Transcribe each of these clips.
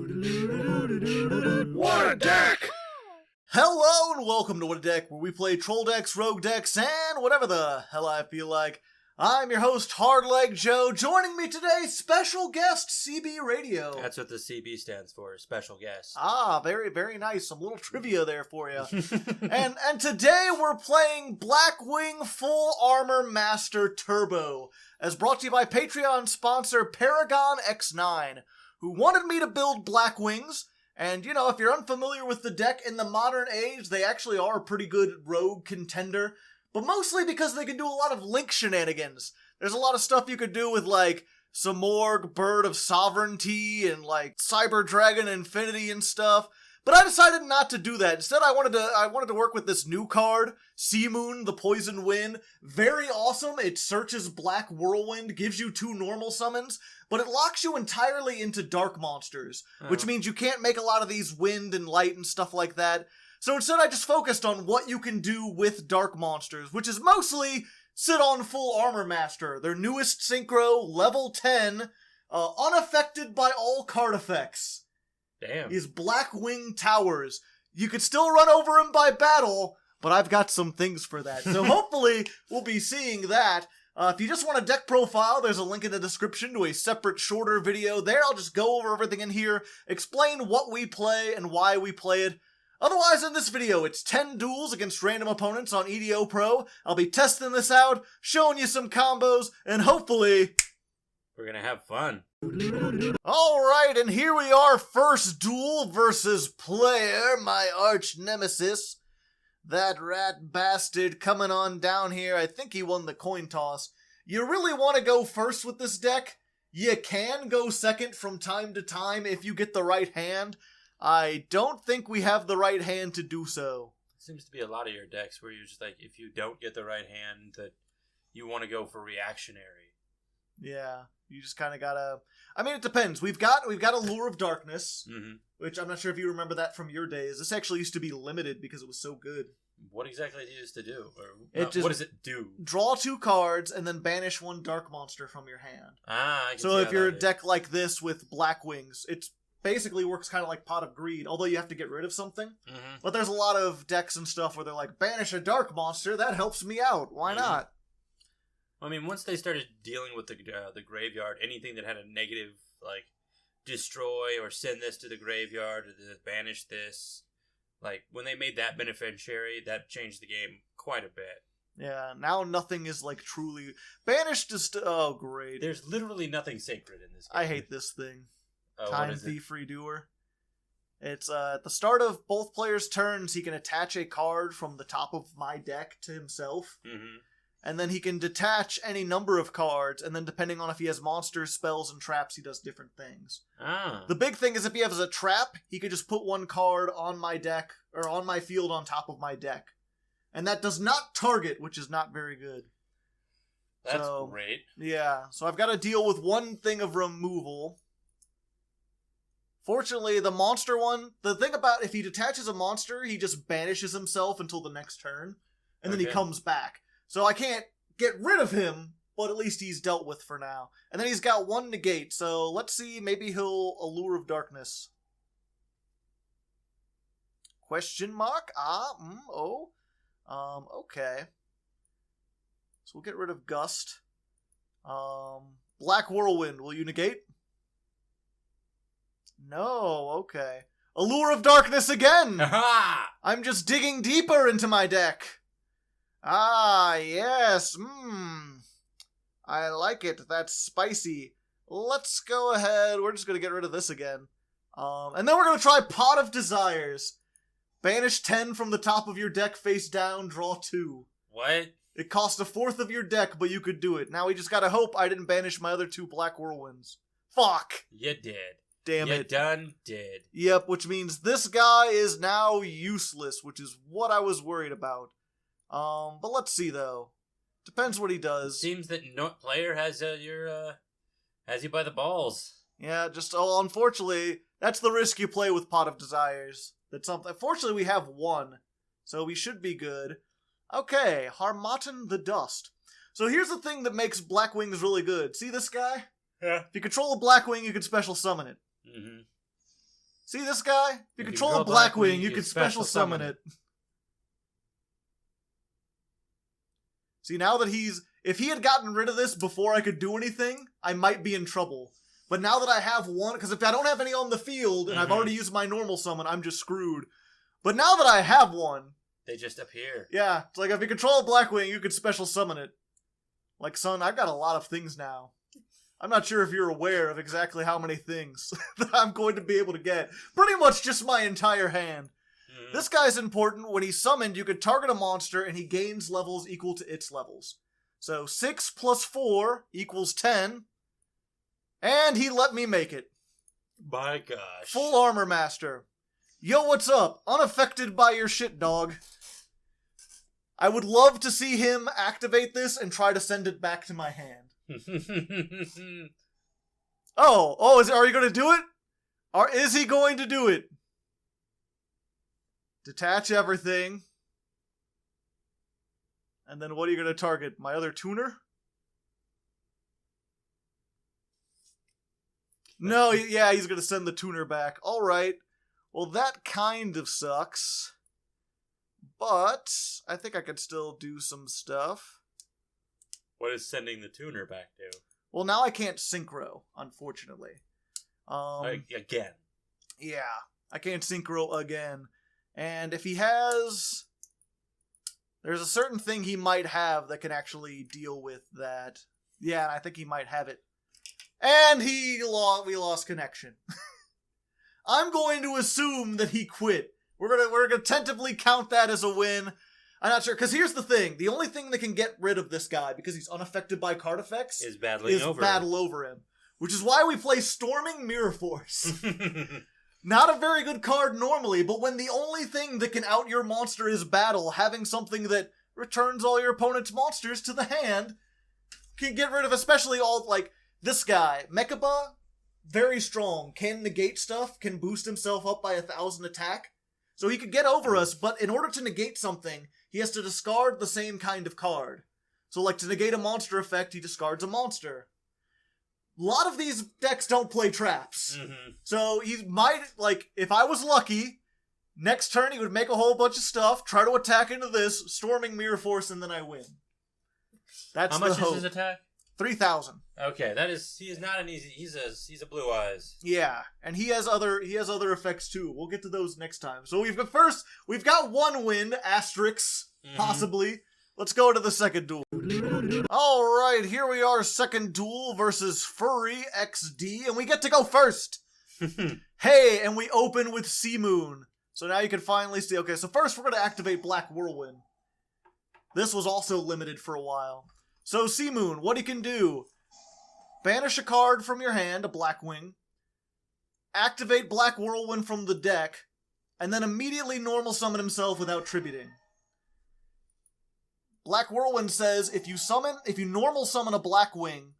What a deck! Hello and welcome to What a Deck, where we play troll decks, rogue decks, and whatever the hell I feel like. I'm your host, Hardleg Joe. Joining me today, special guest, CB Radio. That's what the CB stands for, special guest. Ah, very, very nice. Some little trivia there for you. and today we're playing Blackwing Full Armor Master Turbo, as brought to you by Patreon sponsor Paragon X9, who wanted me to build Blackwings. And, you know, if you're unfamiliar with the deck in the modern age, they actually are a pretty good rogue contender. But mostly because they can do a lot of link shenanigans. There's a lot of stuff you could do with, like, Simorg, Bird of Sovereignty, and, like, Cyber Dragon Infinity and stuff. But I decided not to do that. Instead, I wanted to work with this new card, Simoon The Poison Wind. Very awesome. It searches Black Whirlwind, gives you 2 normal summons, but it locks you entirely into dark monsters, which means you can't make a lot of these wind and light and stuff like that. So instead, I just focused on what you can do with dark monsters, which is mostly sit on Full Armor Master, their newest synchro, level 10, unaffected by all card effects. Damn. Is Blackwing Towers. You could still run over him by battle, but I've got some things for that. So hopefully we'll be seeing that. If you just want a deck profile, there's a link in the description to a separate, shorter video there. I'll just go over everything in here, explain what we play and why we play it. Otherwise, in this video, it's 10 duels against random opponents on YGOPro. I'll be testing this out, showing you some combos, and hopefully we're gonna have fun. Alright, and here we are, first duel versus player, my arch nemesis. That rat bastard coming on down here. I think he won the coin toss. You really want to go first with this deck? You can go second from time to time if you get the right hand. I don't think we have the right hand to do so. Seems to be a lot of your decks where you're just like, if you don't get the right hand, that you want to go for reactionary. Yeah, you just kind of gotta... I mean, it depends. We've got Allure of Darkness, which I'm not sure if you remember that from your days. This actually used to be limited because it was so good. What exactly do you used to do? What does it do? Draw 2 cards and then banish 1 dark monster from your hand. Ah, I can So see if you're a is. deck like this with Blackwings, it basically works kind of like Pot of Greed, although you have to get rid of something. But there's a lot of decks and stuff where they're like, banish a dark monster, that helps me out. Why not? I mean, once they started dealing with the graveyard, anything that had a negative, like, destroy or send this to the graveyard or banish this, like, when they made that beneficiary, that changed the game quite a bit. Yeah, now nothing is, like, truly... Banished is... Oh, great. There's literally nothing sacred in this game. I hate this thing. Oh, Time Thief Redoer. It's, at the start of both players' turns, he can attach a card from the top of my deck to himself. And then he can detach any number of cards, and then depending on if he has monsters, spells, and traps, he does different things. The big thing is if he has a trap, he could just put 1 card on my deck, or on my field on top of my deck. And that does not target, which is not very good. That's great. Yeah, so I've got to deal with 1 thing of removal. Fortunately, the monster one, the thing about if he detaches a monster, he just banishes himself until the next turn, and then he comes back. So I can't get rid of him, but at least he's dealt with for now. And then he's got 1 negate, so let's see, maybe he'll Allure of Darkness. Question mark? Okay. So we'll get rid of Gust. Black Whirlwind, will you negate? No, okay. Allure of Darkness again! Aha! I'm just digging deeper into my deck. Ah, yes, I like it, that's spicy. Let's go ahead, we're just gonna get rid of this again. And then we're gonna try Pot of Desires. Banish 10 from the top of your deck face down, draw 2. What? It cost 1/4 of your deck, but you could do it. Now we just gotta hope I didn't banish my other 2 Black Whirlwinds. Fuck! You did. Damn it. You done did. Yep, which means this guy is now useless, which is what I was worried about. But let's see though. Depends what he does. Seems that no player has has you by the balls. Yeah, just unfortunately, that's the risk you play with Pot of Desires. Fortunately, we have 1, so we should be good. Okay, Harmatan the Dust. So here's the thing that makes Blackwings really good. See this guy? Yeah. If you control a Blackwing, you can special summon it. See this guy? If you If control a Blackwing, you can special summon it. See, now that if he had gotten rid of this before I could do anything, I might be in trouble. But now that I have one, because if I don't have any on the field, and I've already used my normal summon, I'm just screwed. But now that I have one... They just appear. Yeah, it's like if you control a Blackwing, you can special summon it. Like, son, I've got a lot of things now. I'm not sure if you're aware of exactly how many things that I'm going to be able to get. Pretty much just my entire hand. This guy's important. When he's summoned, you can target a monster and he gains levels equal to its levels. So 6 plus 4 equals 10. And he let me make it. My gosh. Full Armor Master. Yo, what's up? Unaffected by your shit, dog. I would love to see him activate this and try to send it back to my hand. Are you going to do it? Or is he going to do it? Detach everything. And then what are you going to target? My other tuner? No, yeah, he's going to send the tuner back. Alright. Well, that kind of sucks. But I think I could still do some stuff. What is sending the tuner back to? Well, now I can't synchro, unfortunately. Again. Yeah, I can't synchro again. And if he has... There's a certain thing he might have that can actually deal with that. Yeah, and I think he might have it. And we lost connection. I'm going to assume that he quit. We're gonna tentatively count that as a win. I'm not sure, because here's the thing. The only thing that can get rid of this guy, because he's unaffected by card effects, is battle over him. Which is why we play Storming Mirror Force. Not a very good card normally, but when the only thing that can out your monster is battle, having something that returns all your opponent's monsters to the hand can get rid of, especially all, like, this guy. Mechaba, very strong, can negate stuff, can boost himself up by 1,000 attack. So he could get over us, but in order to negate something, he has to discard the same kind of card. So, like, to negate a monster effect, he discards a monster. A lot of these decks don't play traps. So he might, like, if I was lucky, next turn he would make a whole bunch of stuff, try to attack into this, Storming Mirror Force, and then I win. That's How much the hope. is his attack? 3,000. Okay, he is not an easy. He's a blue eyes. Yeah, and he has other effects too. We'll get to those next time. So we've got one win, asterisks, possibly. Let's go to the second duel. Alright, here we are, second duel versus Furry XD, and we get to go first! Hey, and we open with Simoon. So now you can finally see, okay, so first we're going to activate Black Whirlwind. This was also limited for a while. So Simoon, what he can do, banish a card from your hand, a Blackwing, activate Black Whirlwind from the deck, and then immediately normal summon himself without tributing. Black Whirlwind says if you normal summon a Blackwing,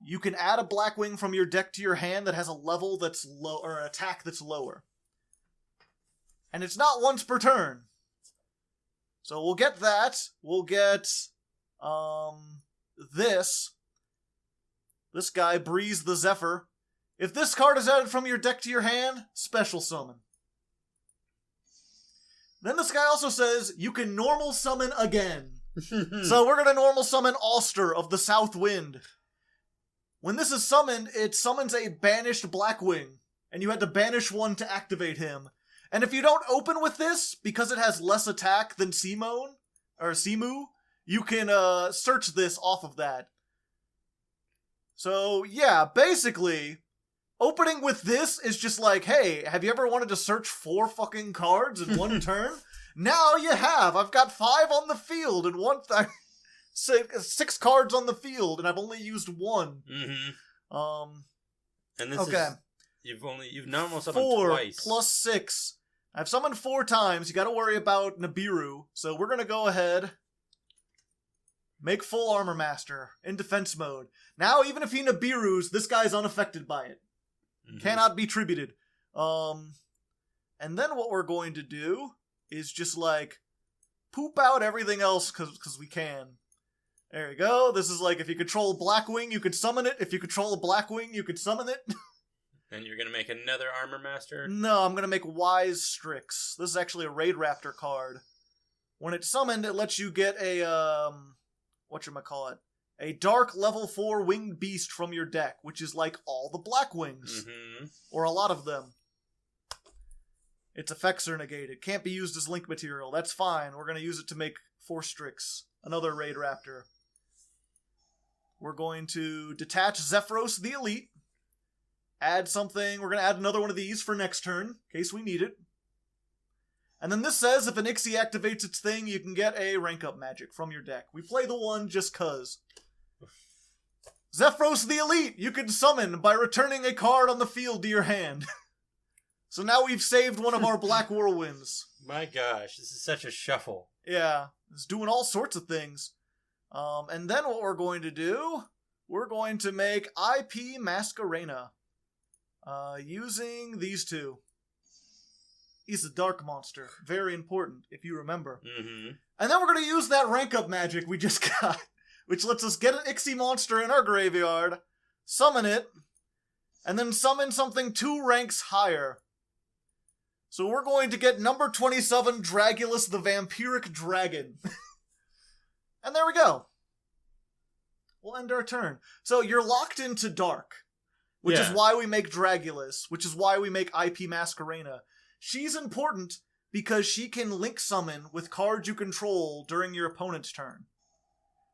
you can add a Blackwing from your deck to your hand that has a level that's low, or an attack that's lower. And it's not once per turn. So we'll get that. We'll get this guy, Breeze the Zephyr. If this card is added from your deck to your hand, special summon. Then this guy also says, you can normal summon again. So we're going to normal summon Ulster of the South Wind. When this is summoned, it summons a banished Blackwing, and you had to banish one to activate him. And if you don't open with this, because it has less attack than Simu, you can search this off of that. So yeah, basically, opening with this is just like, hey, have you ever wanted to search 4 fucking cards in one turn? Now you have. I've got 5 on the field and 6 cards on the field, and I've only used 1. And this okay. You've normal summoned 4 twice. plus 6. I've summoned 4 times. You got to worry about Nibiru. So we're gonna go ahead. Make full Armor Master in defense mode. Now, even if he Nibirus, this guy's unaffected by it. Cannot be tributed. And then what we're going to do is just, like, poop out everything else because we can. There you go. This is like, if you control Blackwing, you could summon it. If you control a Blackwing, you could summon it. And you're going to make another Armor Master? No, I'm going to make Wise Strix. This is actually a Raid Raptor card. When it's summoned, it lets you get a, whatchamacallit, a dark level 4 winged beast from your deck, which is like all the Blackwings. Mm-hmm. Or a lot of them. Its effects are negated. Can't be used as link material. That's fine. We're going to use it to make 4 Strix. Another Raid Raptor. We're going to detach Zephyros the Elite. Add something. We're going to add another one of these for next turn, in case we need it. And then this says if an Ixie activates its thing, you can get a rank up magic from your deck. We play the one just cuz. Zephyros the Elite, you can summon by returning a card on the field to your hand. So now we've saved one of our Black Whirlwinds. My gosh, this is such a shuffle. Yeah, it's doing all sorts of things. And then what we're going to do, we're going to make IP Masquerena. Using these two. He's a dark monster. Very important, if you remember. Mm-hmm. And then we're going to use that rank up magic we just got, which lets us get an Ixie monster in our graveyard, summon it, and then summon something 2 ranks higher. So we're going to get number 27, Dragulus the Vampiric Dragon. And there we go. We'll end our turn. So you're locked into dark, which is why we make Dragulus, which is why we make IP Masquerena. She's important because she can link summon with cards you control during your opponent's turn.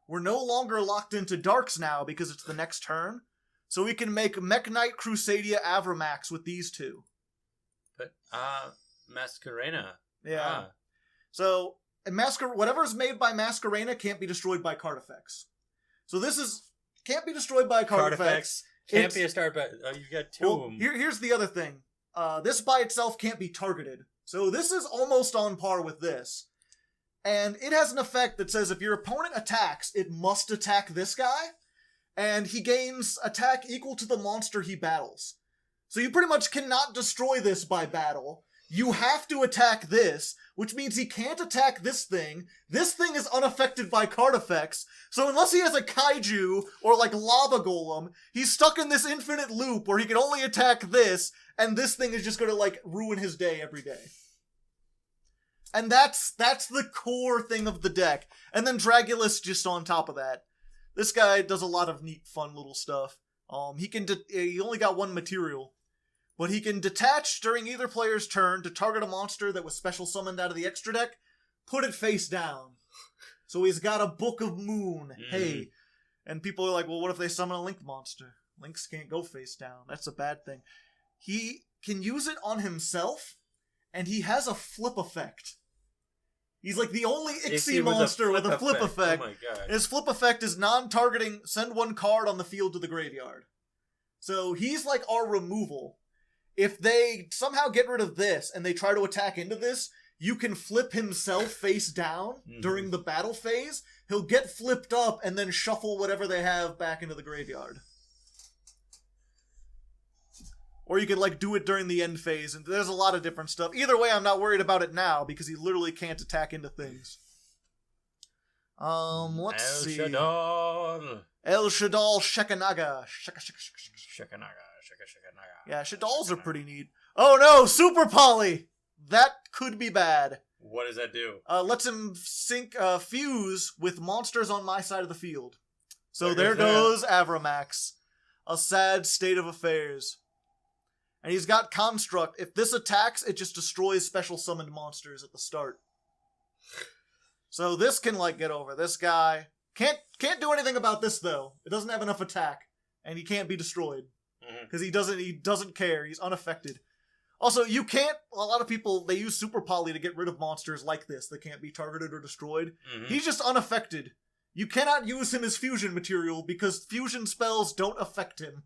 We're no longer locked into darks now because it's the next turn, so we can make Mech Knight Crusadia Avramax with these two. But, Masquerena. Yeah. So, whatever's made by Masquerena can't be destroyed by card effects. So this is, can't be destroyed by card effects. Can't be a start, but you've got 2 of them. Here's the other thing. This by itself can't be targeted. So this is almost on par with this. And it has an effect that says if your opponent attacks, it must attack this guy. And he gains attack equal to the monster he battles. So you pretty much cannot destroy this by battle. You have to attack this, which means he can't attack this thing. This thing is unaffected by card effects. So unless he has a kaiju or like lava golem, he's stuck in this infinite loop where he can only attack this, and this thing is just going to like ruin his day every day. And that's the core thing of the deck. And then Dragulus just on top of that. This guy does a lot of neat, fun little stuff. He only got 1 material. But he can detach during either player's turn to target a monster that was special summoned out of the extra deck, put it face down. So he's got a Book of Moon. Hey. And people are like, well, what if they summon a Link monster? Links can't go face down. That's a bad thing. He can use it on himself, and he has a flip effect. He's like the only Ixie monster with a flip effect. Oh my god. His flip effect is non-targeting, send 1 card on the field to the graveyard. So he's like our removal. If they somehow get rid of this and they try to attack into this, you can flip himself face down during the battle phase. He'll get flipped up and then shuffle whatever they have back into the graveyard. Or you can like do it during the end phase, and there's a lot of different stuff. Either way, I'm not worried about it now because he literally can't attack into things. Let's see. El Shadal Shekanaga. Shekanaga. Yeah, Shadals are pretty neat. Oh no, Super Poly! That could be bad. What does that do? Lets him fuse with monsters on my side of the field. So there goes Avramax. A sad state of affairs. And he's got Construct. If this attacks, it just destroys special summoned monsters at the start. So this can like get over. This guy can't do anything about this though. It doesn't have enough attack, and he can't be destroyed because he doesn't care. He's unaffected. Also, you can't. A lot of people they use Super Poly to get rid of monsters like this that can't be targeted or destroyed. He's just unaffected. You cannot use him as fusion material because fusion spells don't affect him.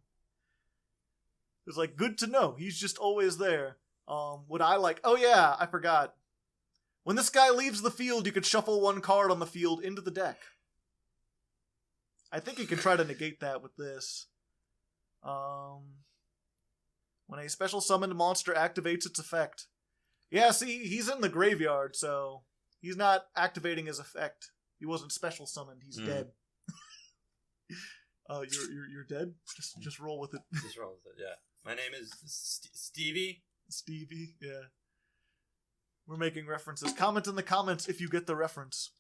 It's like, good to know. He's just always there. Would I like... Oh yeah, I forgot. When this guy leaves the field, you can shuffle 1 card on the field into the deck. I think you can try to negate that with this. When a special summoned monster activates its effect. Yeah, see, he's in the graveyard, so he's not activating his effect. He wasn't special summoned. He's dead. You're dead? Just roll with it. Just roll with it, yeah. My name is Stevie. Stevie, yeah. We're making references. Comment in the comments if you get the reference.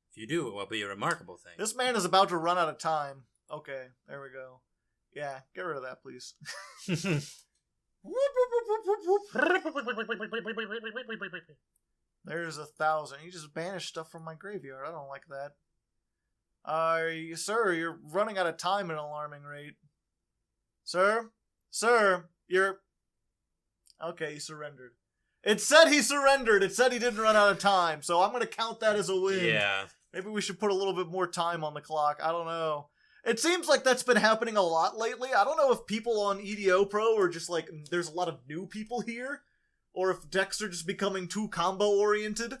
If you do, it will be a remarkable thing. This man is about to run out of time. Okay, there we go. Yeah, get rid of that, please. There's 1,000. You just banished stuff from my graveyard. I don't like that. Sir, you're running out of time at an alarming rate. Sir, you're... Okay, he surrendered. It said he surrendered. It said he didn't run out of time, so I'm going to count that as a win. Yeah. Maybe we should put a little bit more time on the clock. I don't know. It seems like that's been happening a lot lately. I don't know if people on YGOPro are just like, there's a lot of new people here, or if decks are just becoming too combo-oriented.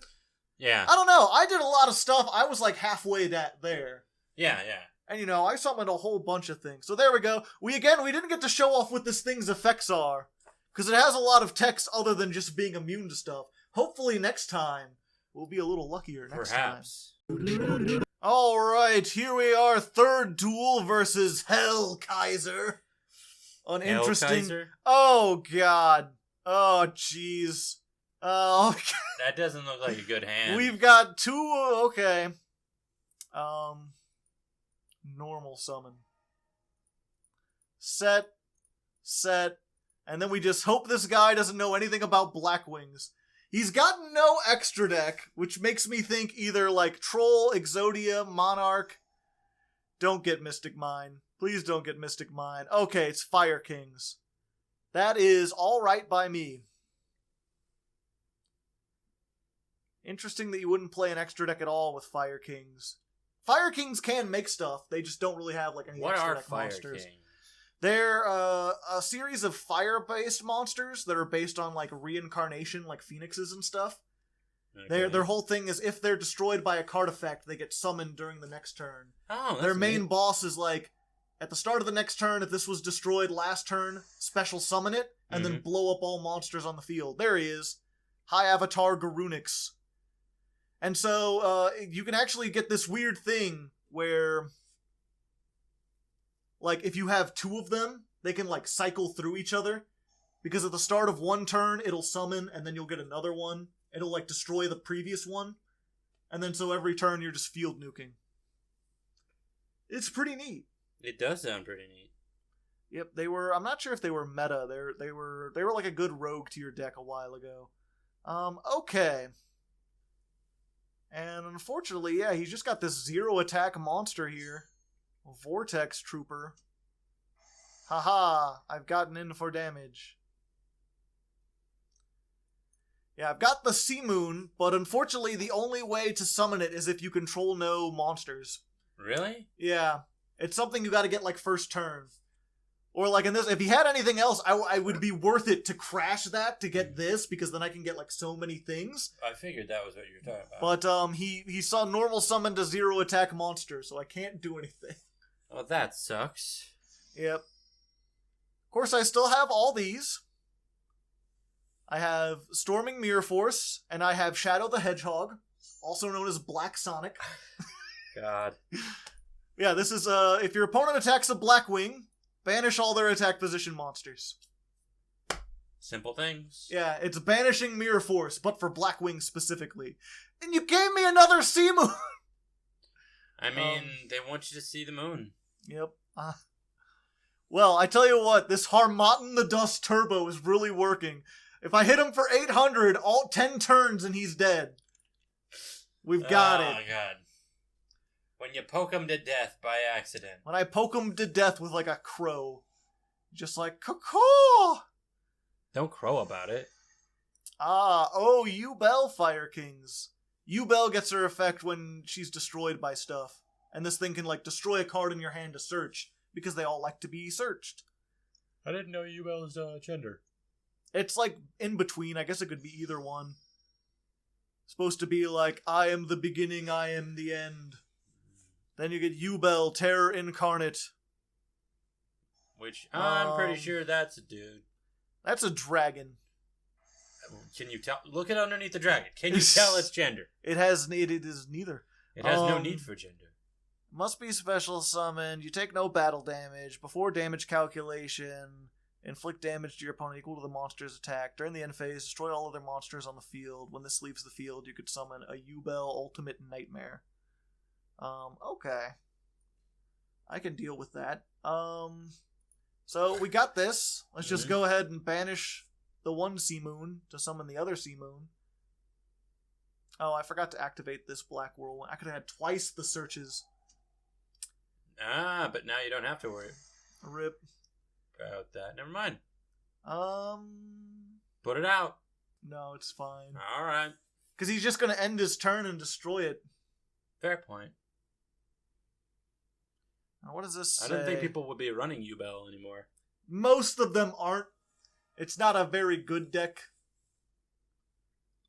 Yeah. I don't know. I did a lot of stuff. I was like halfway there. Yeah. And you know, I summoned a whole bunch of things. So there we go. We didn't get to show off what this thing's effects are, because it has a lot of text other than just being immune to stuff. Hopefully next time, we'll be a little luckier next Perhaps. time. Alright, here we are, third duel versus Hell Kaiser. An interesting... Kaiser? Oh, God. Oh, jeez. Oh, that doesn't look like a good hand. We've got two... Okay. Normal summon. Set. And then we just hope this guy doesn't know anything about Blackwings. He's got no extra deck, which makes me think either like Troll, Exodia, Monarch. Don't get Mystic Mine. Please don't get Mystic Mine. Okay, it's Fire Kings. That is alright by me. Interesting that you wouldn't play an extra deck at all with Fire Kings. Fire Kings can make stuff, they just don't really have like any extra deck monsters. Kings? They're a series of fire-based monsters that are based on like reincarnation, like phoenixes and stuff. Okay. Their whole thing is if they're destroyed by a card effect, they get summoned during the next turn. Oh, that's their main boss is like, at the start of the next turn, if this was destroyed last turn, special summon it, and then blow up all monsters on the field. There he is. High Avatar Garunix. And so, you can actually get this weird thing where... like, if you have two of them, they can, like, cycle through each other. Because at the start of one turn, it'll summon, and then you'll get another one. It'll, like, destroy the previous one. And then so every turn, you're just field nuking. It's pretty neat. It does sound pretty neat. Yep, they were... I'm not sure if they were meta. They were like a good rogue to your deck a while ago. Okay. And unfortunately, yeah, he's just got this 0-attack monster here. Vortex Trooper. Haha, I've gotten in for damage. Yeah, I've got the Simoon, but unfortunately the only way to summon it is if you control no monsters. Really? Yeah. It's something you gotta get like first turn. Or like in this, if he had anything else, I would be worth it to crash that to get this, because then I can get like so many things. I figured that was what you were talking about. But he saw normal summon to 0-attack monster, so I can't do anything. Oh, that sucks. Yep. Of course, I still have all these. I have Storming Mirror Force, and I have Shadow the Hedgehog, also known as Black Sonic. God. Yeah, this is, if your opponent attacks a Blackwing, banish all their attack position monsters. Simple things. Yeah, it's banishing Mirror Force, but for Blackwing specifically. And you gave me another Simoon! I mean, they want you to see the moon. Yep. Well, I tell you what, this Harmatan the Dust Turbo is really working. If I hit him for 800, all 10 turns and he's dead. We've got it. Oh, God. When you poke him to death by accident. When I poke him to death with like a crow. Just like, caw. Don't crow about it. Yubel Fire Kings. Yubel gets her effect when she's destroyed by stuff. And this thing can like destroy a card in your hand to search, because they all like to be searched. I didn't know Yubel's gender. It's like in between. I guess it could be either one. Supposed to be like, I am the beginning, I am the end. Then you get Yubel, Terror Incarnate. Which, I'm pretty sure that's a dude. That's a dragon. Can you tell? Look at underneath the dragon. Can you tell its gender? It is neither. It has no need for gender. Must be special summoned. You take no battle damage. Before damage calculation, Inflict damage to your opponent equal to the monster's attack. During the end phase, destroy all other monsters on the field. When this leaves the field, you could summon a Yubel Ultimate Nightmare. Okay. I can deal with that. So we got this. Let's just go ahead and banish the one Simoon to summon the other Simoon. Oh, I forgot to activate this Black Whirlwind. I could have had twice the searches. Ah, but now you don't have to worry Rip. about that. Never mind. Um... Put it out. No, it's fine. Alright. Because he's just going to end his turn and destroy it. Fair point. Now, what does this say? I don't think people would be running Yubel anymore. Most of them aren't. It's not a very good deck.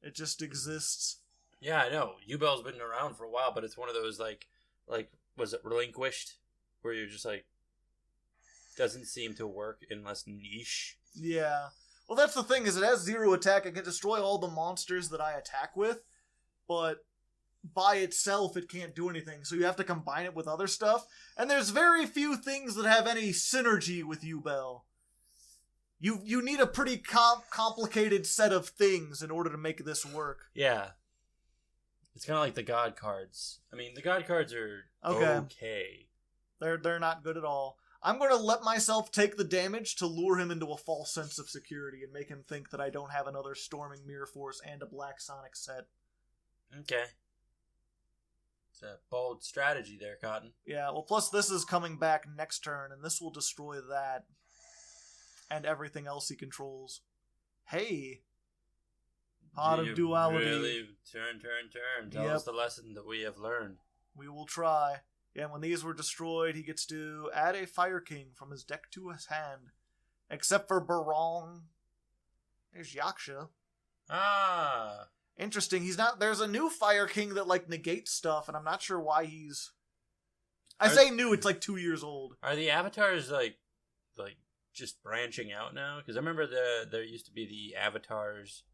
It just exists. Yeah, I know. Yubel's been around for a while, but it's one of those, like, was it Relinquished? Where you're just like, doesn't seem to work unless niche. Yeah. Well, that's the thing, is it has 0 attack. It can destroy all the monsters that I attack with, but by itself it can't do anything, so you have to combine it with other stuff. And there's very few things that have any synergy with Yubel. You need a pretty complicated set of things in order to make this work. Yeah. It's kind of like the God cards. I mean, the God cards are okay. They're not good at all. I'm going to let myself take the damage to lure him into a false sense of security and make him think that I don't have another Storming Mirror Force and a Black Sonic set. Okay. It's a bold strategy there, Cotton. Yeah, well, plus this is coming back next turn, and this will destroy that. And everything else he controls. Hey! Pot of Duality. Really turn. Tell us the lesson that we have learned. We will try. Yeah, when these were destroyed, he gets to add a Fire King from his deck to his hand. Except for Barong. There's Yaksha. Ah. Interesting. He's not. There's a new Fire King that, like, negates stuff, and I'm not sure why he's. I say new, it's like 2 years old. Are the avatars, like just branching out now? Because I remember there used to be the avatars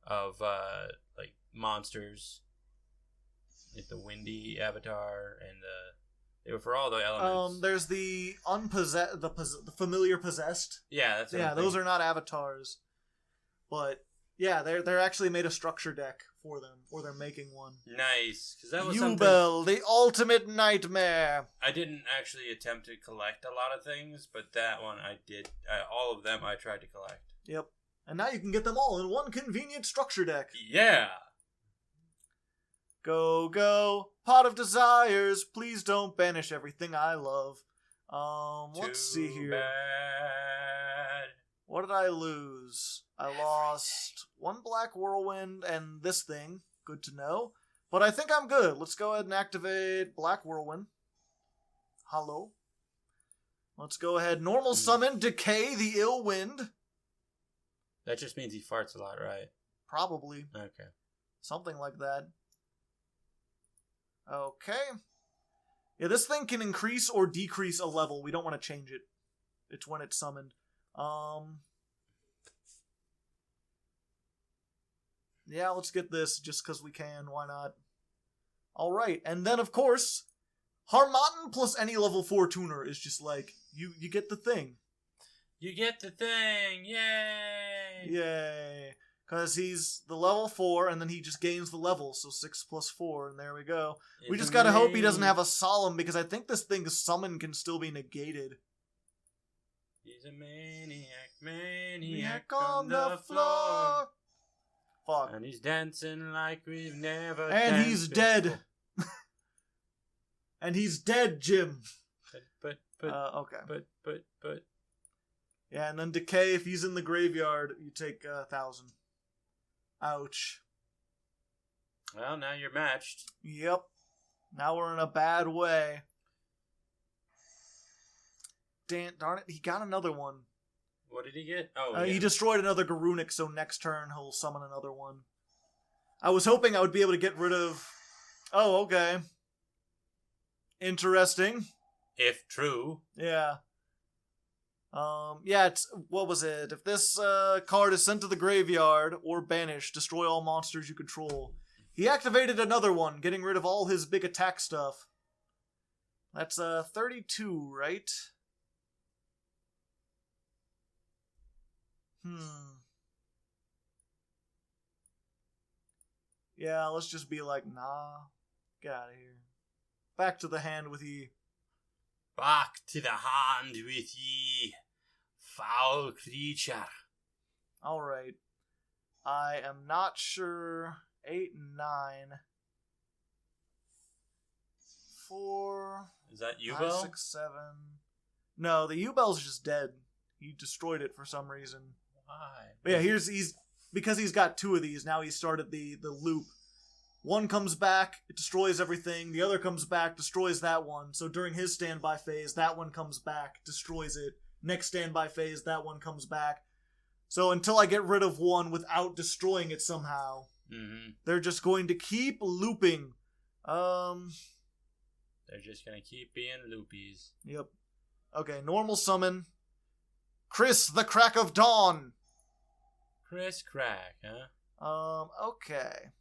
of, like, monsters. Like the windy avatar, and they were for all the elements. There's the unpossessed, the familiar possessed. Yeah, that's those are not avatars, but yeah, they're actually made a structure deck for them, or they're making one. Nice, because that was Yubel, the ultimate nightmare. I didn't actually attempt to collect a lot of things, but that one I did. All of them I tried to collect. Yep, and now you can get them all in one convenient structure deck. Yeah. Go, go, Pot of Desires, please don't banish everything I love. Let's see here. Bad. What did I lose? I lost one Black Whirlwind and this thing. Good to know. But I think I'm good. Let's go ahead and activate Black Whirlwind. Hello. Let's go ahead. Normal summon Decay the Ill Wind. That just means he farts a lot, right? Probably. Okay. Something like that. Okay. Yeah, this thing can increase or decrease a level. We don't want to change it. It's when it's summoned. Yeah, let's get this just because we can. Why not? Alright, and then of course, Harmatan plus any level 4 tuner is just like, you get the thing. You get the thing! Yay! Yay. Because he's the level 4, and then he just gains the level, so 6 plus 4, and there we go. We just gotta hope he doesn't have a Solemn, because I think this thing's summon can still be negated. He's a maniac on the floor. Fuck. And he's dancing like we've never And danced he's dead. before. And he's dead, Jim. But. Okay. But. Yeah, and then Decay, if he's in the graveyard, you take 1,000. Ouch. Well, now you're matched. Yep. Now we're in a bad way. Darn it, he got another one. What did he get? Oh, yeah. He destroyed another Garunic, so next turn he'll summon another one. I was hoping I would be able to get rid of... Oh, okay. Interesting. If true. Yeah. Yeah, it's... What was it? If this card is sent to the graveyard or banished, destroy all monsters you control. He activated another one, getting rid of all his big attack stuff. That's 32, right? Yeah, let's just be like, nah. Get out of here. Back to the hand with ye. Back to the hand with ye, foul creature. Alright. I am not sure. 8 and 9. 4. Is that Yugioh? 5, Yubel? 6, 7. No, the Yubel's just dead. He destroyed it for some reason. Why? But yeah, because he's got 2 of these, now he started the loop. One comes back, it destroys everything. The other comes back, destroys that one. So during his standby phase, that one comes back, destroys it. Next standby phase, that one comes back. So until I get rid of one without destroying it somehow, they're just going to keep looping. They're just going to keep being loopies. Yep. Okay, normal summon. Chris, the Crack of Dawn. Chris Crack, huh? Okay.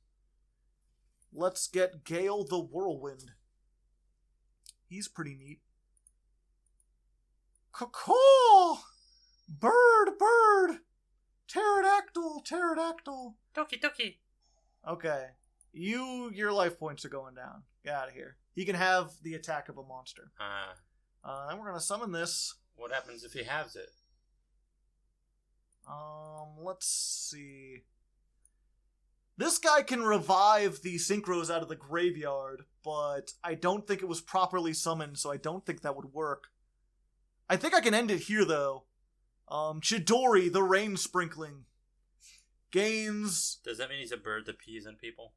Let's get Gale the Whirlwind. He's pretty neat. Caw! Bird! Pterodactyl! Doki. Okay. Your life points are going down. Get out of here. He can have the attack of a monster. Then we're gonna summon this. What happens if he halves it? Let's see. This guy can revive the synchros out of the graveyard, but I don't think it was properly summoned, so I don't think that would work. I think I can end it here, though. Chidori, the Rain Sprinkling. Gains... Does that mean he's a bird that pees on people?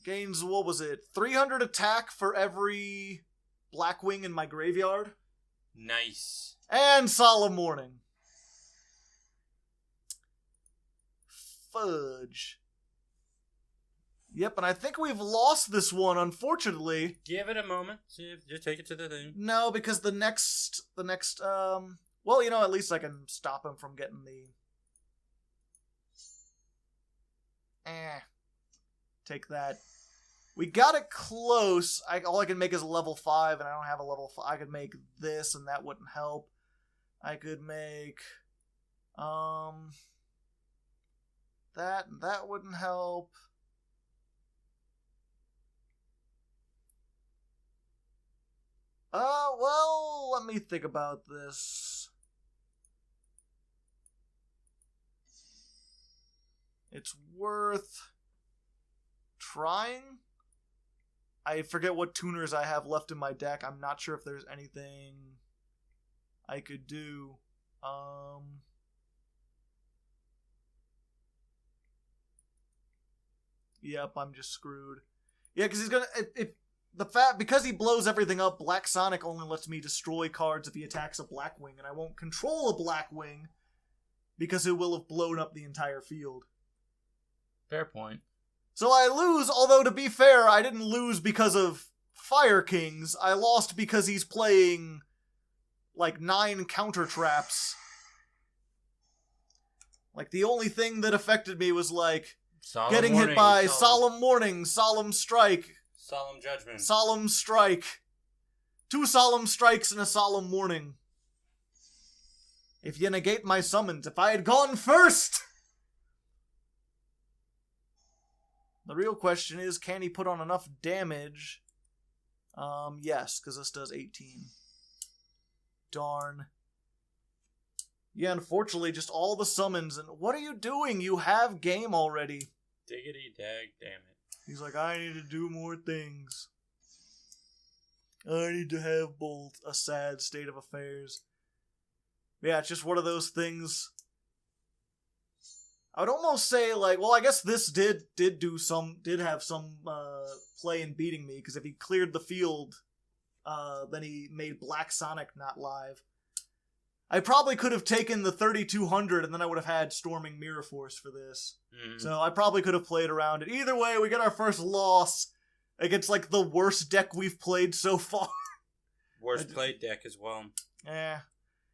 Gains, what was it? 300 attack for every Blackwing in my graveyard. Nice. And Solemn Warning. Fudge. Yep, and I think we've lost this one, unfortunately. Give it a moment. Just take it to the thing. No, because the next, well, you know, at least I can stop him from getting the... Take that. We got it close. All I can make is level 5, and I don't have a level 5. I could make this, and that wouldn't help. I could make, that, and that wouldn't help. Well, let me think about this. It's worth trying. I forget what tuners I have left in my deck. I'm not sure if there's anything I could do. Yep, I'm just screwed. Yeah, because he's gonna... because he blows everything up, Black Sonic only lets me destroy cards if he attacks a Blackwing, and I won't control a Blackwing because it will have blown up the entire field. Fair point. So I lose, although to be fair, I didn't lose because of Fire Kings. I lost because he's playing like 9 counter traps. Like the only thing that affected me was like getting hit by Solemn Warning, Solemn Strike, Solemn Judgment. Solemn Strike. 2 Solemn Strikes and a Solemn Warning. If you negate my summons, if I had gone first! The real question is, can he put on enough damage? Yes, because this does 18. Darn. Yeah, unfortunately, just all the summons, and what are you doing? You have game already. Diggity dag, damn it. He's like, I need to do more things. I need to have both. A sad state of affairs. Yeah, it's just one of those things. I would almost say, like, well, I guess this did have some play in beating me, because if he cleared the field, then he made Black Sonic not live. I probably could have taken the 3200, and then I would have had Storming Mirror Force for this. So I probably could have played around it. Either way, we get our first loss against, like, the worst deck we've played so far. Worst played deck as well. Yeah.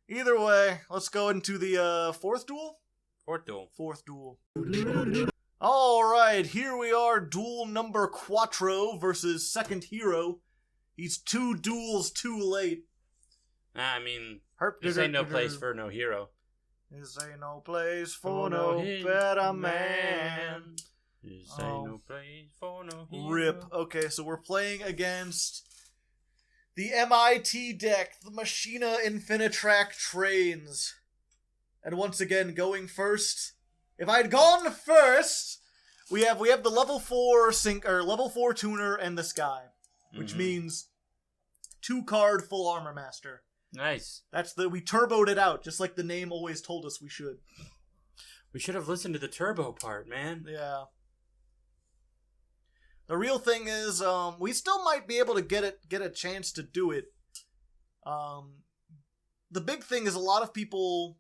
Either way, let's go into the 4th duel? Fourth duel. Alright, here we are, duel number Quattro versus Second Hero. He's 2 duels too late. I mean, this ain't no place for no hero. This ain't no place for For no no hit better man. man. This Oh. ain't no place for no hero. Rip. Okay, so we're playing against the MIT deck, the Machina Infinitrack Trains. And once again, going first. If I had gone first, we have the level 4 level 4 tuner and this guy, which means 2-card full armor master. Nice. We turboed it out, just like the name always told us we should. We should have listened to the turbo part, man. Yeah. The real thing is, we still might be able to get a chance to do it. The big thing is a lot of people,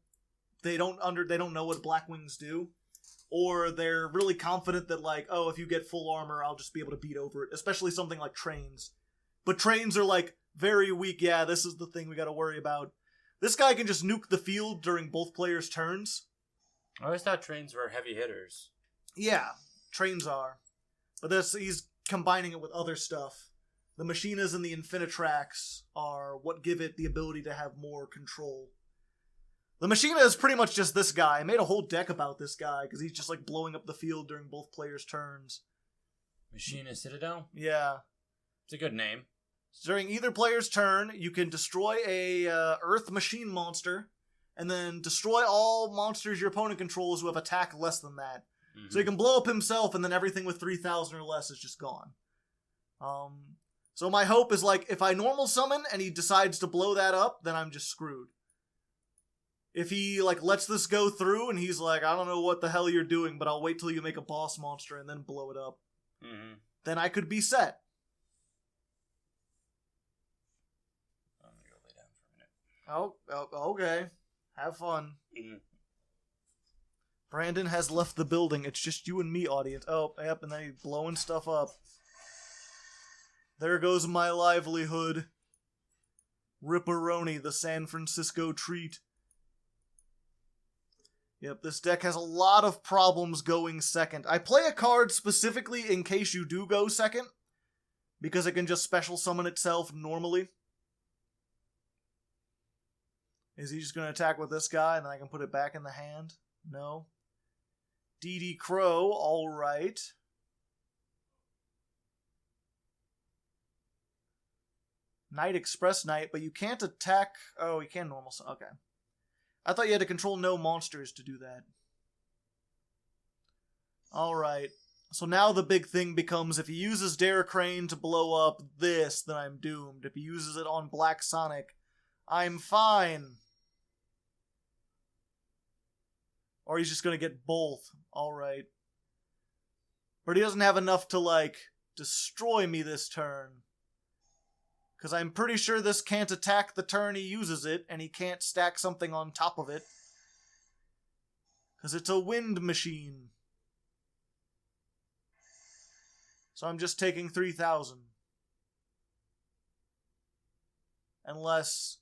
they don't know what Blackwings do, or they're really confident that like, oh, if you get full armor, I'll just be able to beat over it. Especially something like trains, but trains are like very weak. Yeah, this is the thing we got to worry about. This guy can just nuke the field during both players' turns. I always thought trains were heavy hitters. Yeah, trains are. But he's combining it with other stuff. The Machinas and the Infinitracks are what give it the ability to have more control. The Machina is pretty much just this guy. I made a whole deck about this guy, because he's just like blowing up the field during both players' turns. Machina Citadel? Yeah. It's a good name. During either player's turn, you can destroy a Earth Machine monster, and then destroy all monsters your opponent controls who have attack less than that. Mm-hmm. So he can blow up himself, and then everything with 3,000 or less is just gone. So my hope is, like, if I normal summon and he decides to blow that up, then I'm just screwed. If he, like, lets this go through and he's like, I don't know what the hell you're doing, but I'll wait till you make a boss monster and then blow it up, then I could be set. I'm gonna go lay down for a minute. Oh, okay. Have fun. Mm. Brandon has left the building. It's just you and me, audience. Oh, yep, and then he's blowing stuff up. There goes my livelihood. Ripperoni, the San Francisco treat. Yep, this deck has a lot of problems going second. I play a card specifically in case you do go second, because it can just special summon itself normally. Is he just going to attack with this guy and then I can put it back in the hand? No. DD Crow, alright. Night Express Knight, but you can't attack... Oh, you can normal... Okay. I thought you had to control no monsters to do that. Alright. So now the big thing becomes, if he uses Dare Crane to blow up this, then I'm doomed. If he uses it on Black Sonic, I'm fine. Or he's just gonna get both. Alright. But he doesn't have enough to, like, destroy me this turn. Because I'm pretty sure this can't attack the turn he uses it, and he can't stack something on top of it. Because it's a wind machine. So I'm just taking 3,000. Unless...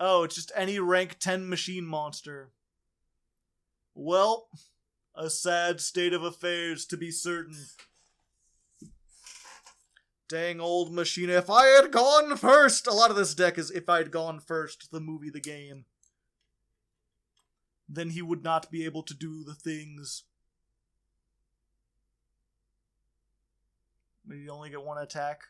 Oh, it's just any rank 10 machine monster. Well, a sad state of affairs to be certain. Dang old Machina. If I had gone first! A lot of this deck is if I had gone first, the movie, the game. Then he would not be able to do the things. Maybe you only get one attack.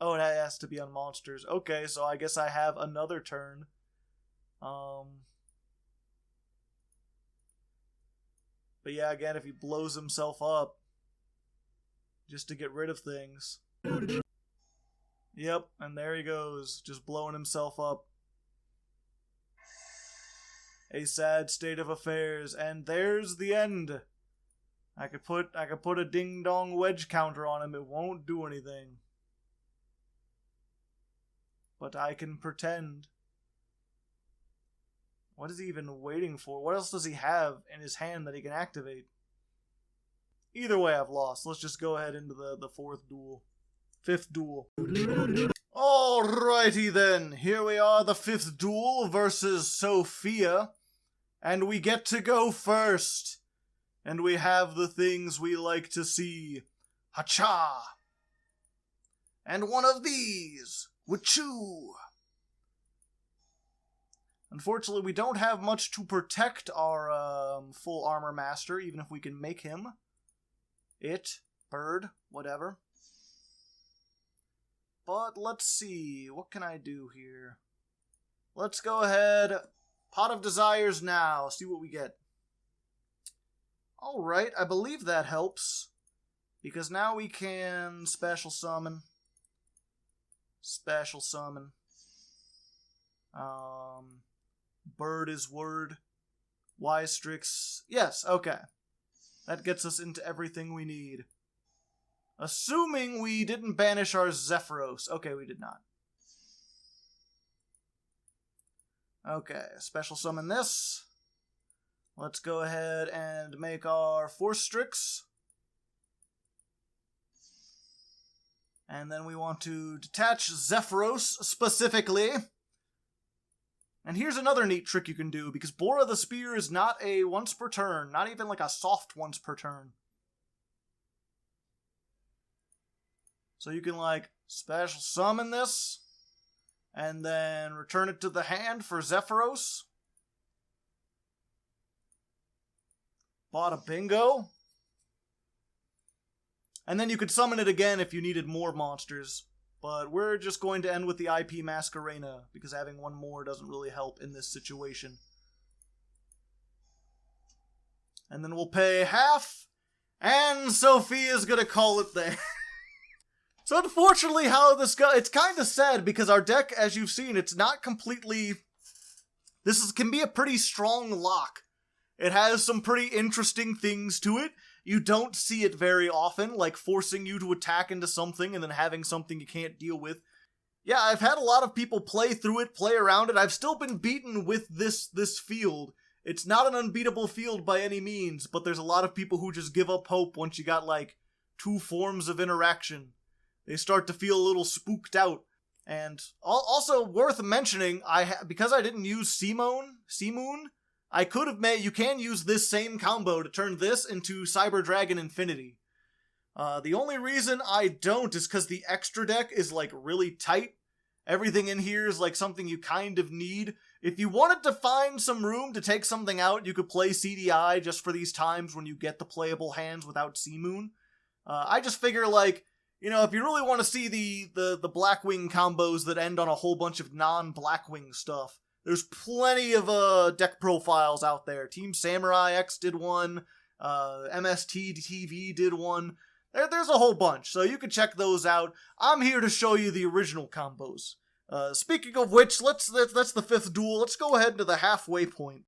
Oh, it has to be on monsters. Okay, so I guess I have another turn. But yeah, again, if he blows himself up, just to get rid of things. Yep, and there he goes, just blowing himself up. A sad state of affairs, and there's the end. I could put a ding-dong wedge counter on him, it won't do anything. But I can pretend. What is he even waiting for? What else does he have in his hand that he can activate? Either way, I've lost. Let's just go ahead into the fifth duel. Alrighty then, here we are, the fifth duel versus Sophia. And we get to go first. And we have the things we like to see. Hacha! And one of these. Wachoo! Unfortunately, we don't have much to protect our full armor master, even if we can make him. Bird, whatever. But let's see, what can I do here? Let's go ahead, Pot of Desires now, see what we get. Alright, I believe that helps, because now we can special summon. Bird is word. Strix. Yes, okay. That gets us into everything we need. Assuming we didn't banish our Zephyros. Okay, we did not. Okay, special summon this. Let's go ahead and make our Force Strix. And then we want to detach Zephyros specifically. And here's another neat trick you can do, because Bora the Spear is not a once per turn, not even like a soft once per turn. So you can like special summon this, and then return it to the hand for Zephyros. Bada bingo. And then you could summon it again if you needed more monsters. But we're just going to end with the IP Masquerena, because having one more doesn't really help in this situation. And then we'll pay half, and Sophia's gonna call it there. So unfortunately how this goes, it's kind of sad, because our deck, as you've seen, it's not completely... Can be a pretty strong lock. It has some pretty interesting things to it. You don't see it very often, like forcing you to attack into something and then having something you can't deal with. Yeah, I've had a lot of people play through it, play around it. I've still been beaten with this field. It's not an unbeatable field by any means, but there's a lot of people who just give up hope once you got like 2 forms of interaction. They start to feel a little spooked out. And also worth mentioning, because I didn't use Simoon, I could have you can use this same combo to turn this into Cyber Dragon Infinity. The only reason I don't is because the extra deck is like really tight. Everything in here is like something you kind of need. If you wanted to find some room to take something out, you could play CDI just for these times when you get the playable hands without Simoon. I just figure like, you know, if you really want to see the Blackwing combos that end on a whole bunch of non-Blackwing stuff, there's plenty of deck profiles out there. Team Samurai X did one. MST TV did one. There's a whole bunch, so you can check those out. I'm here to show you the original combos. Speaking of which, that's the 5th duel. Let's go ahead to the halfway point.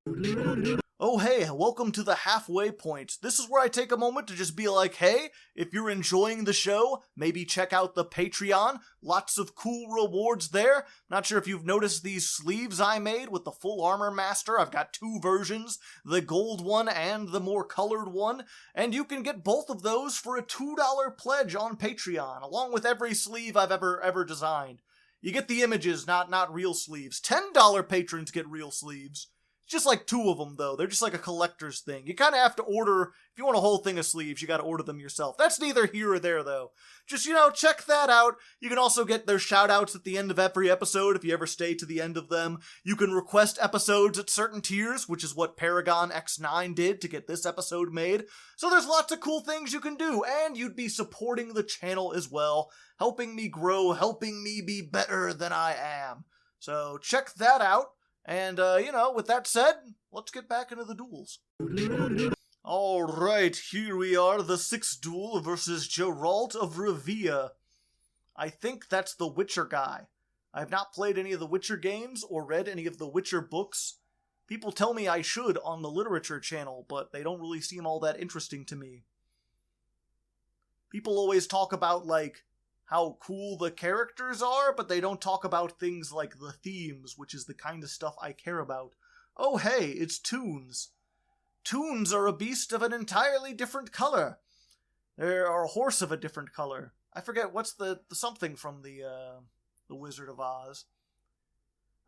Oh hey, welcome to the halfway point. This is where I take a moment to just be like, hey, if you're enjoying the show, maybe check out the Patreon. Lots of cool rewards there. Not sure if you've noticed these sleeves I made with the full armor master. I've got 2 versions, the gold one and the more colored one. And you can get both of those for a $2 pledge on Patreon, along with every sleeve I've ever designed. You get the images, not real sleeves. $10 patrons get real sleeves. Just like 2 of them, though. They're just like a collector's thing. You kind of have to order, if you want a whole thing of sleeves, you got to order them yourself. That's neither here or there, though. Just, you know, check that out. You can also get their shout-outs at the end of every episode if you ever stay to the end of them. You can request episodes at certain tiers, which is what Paragon X9 did to get this episode made. So there's lots of cool things you can do, and you'd be supporting the channel as well, helping me grow, helping me be better than I am. So check that out. And, you know, with that said, let's get back into the duels. Alright, here we are, the 6th duel versus Geralt of Revea. I think that's the Witcher guy. I have not played any of the Witcher games or read any of the Witcher books. People tell me I should on the literature channel, but they don't really seem all that interesting to me. People always talk about, like, how cool the characters are, but they don't talk about things like the themes, which is the kind of stuff I care about. Oh hey, it's Toons. Toons are a beast of an entirely different color. They are a horse of a different color. I forget, what's the something from the Wizard of Oz.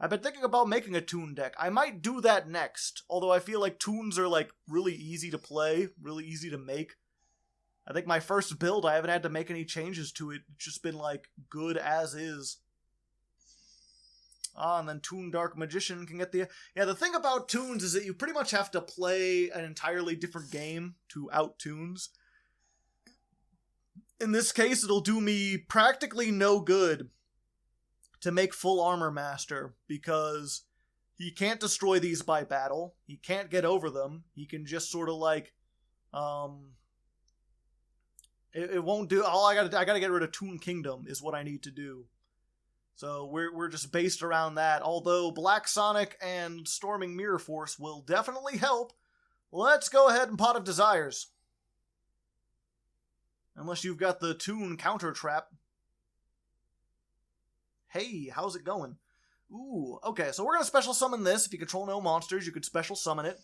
I've been thinking about making a Toon deck. I might do that next, although I feel like Toons are like really easy to play, really easy to make. I think my first build, I haven't had to make any changes to it. It's just been, like, good as is. And then Toon Dark Magician can get the... Yeah, the thing about Toons is that you pretty much have to play an entirely different game to out Toons. In this case, it'll do me practically no good to make Full Armor Master, because he can't destroy these by battle. He can't get over them. He can just sort of like... It won't do... I gotta get rid of Toon Kingdom is what I need to do. So we're just based around that. Although Black Sonic and Storming Mirror Force will definitely help. Let's go ahead and Pot of Desires. Unless you've got the Toon Counter Trap. Hey, how's it going? Ooh, okay, so we're going to special summon this. If you control no monsters, you could special summon it.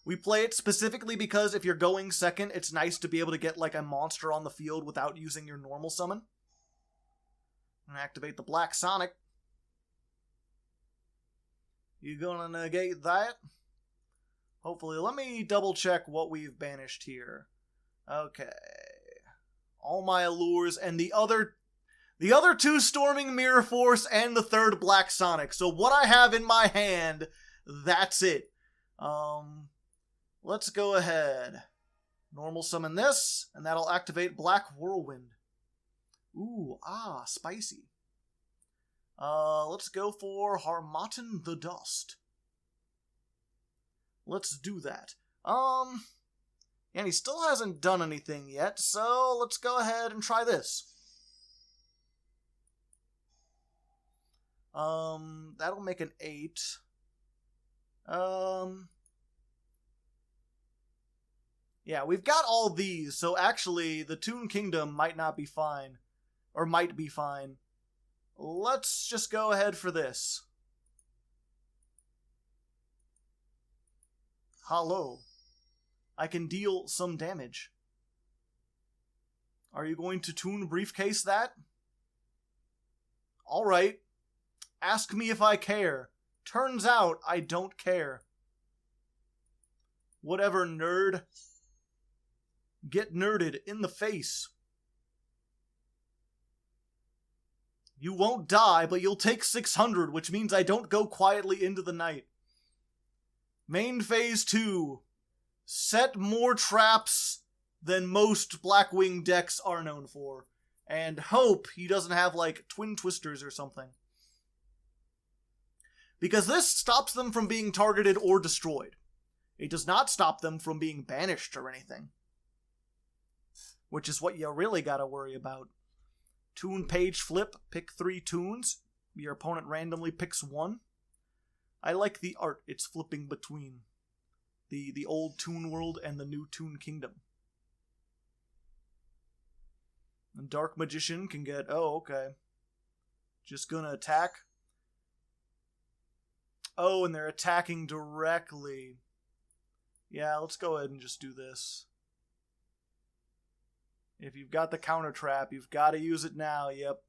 We play it specifically because if you're going second, it's nice to be able to get like a monster on the field without using your normal summon. And activate the Black Sonic. You gonna negate that? Hopefully. Let me double check what we've banished here. Okay. All my allures and the other two Storming Mirror Force and the third Black Sonic. So what I have in my hand, that's it. Let's go ahead. Normal summon this, and that'll activate Black Whirlwind. Ooh, spicy. Let's go for Harmattan the Dust. Let's do that. And he still hasn't done anything yet, so let's go ahead and try this. That'll make an 8. Yeah, we've got all these, so actually the Toon Kingdom might not be fine. Or might be fine. Let's just go ahead for this. Hello. I can deal some damage. Are you going to Toon Briefcase that? Alright. Ask me if I care. Turns out I don't care. Whatever, nerd. Get nerded in the face. You won't die, but you'll take 600, which means I don't go quietly into the night. Main Phase 2. Set more traps than most Blackwing decks are known for. And hope he doesn't have, like, Twin Twisters or something. Because this stops them from being targeted or destroyed. It does not stop them from being banished or anything. Which is what you really gotta worry about. Toon page flip, pick 3 toons. Your opponent randomly picks 1. I like the art it's flipping between the old Toon world and the new Toon Kingdom. And Dark Magician can get... Oh, okay. Just gonna attack. Oh, and they're attacking directly. Yeah, let's go ahead and just do this. If you've got the counter trap, you've got to use it now, yep.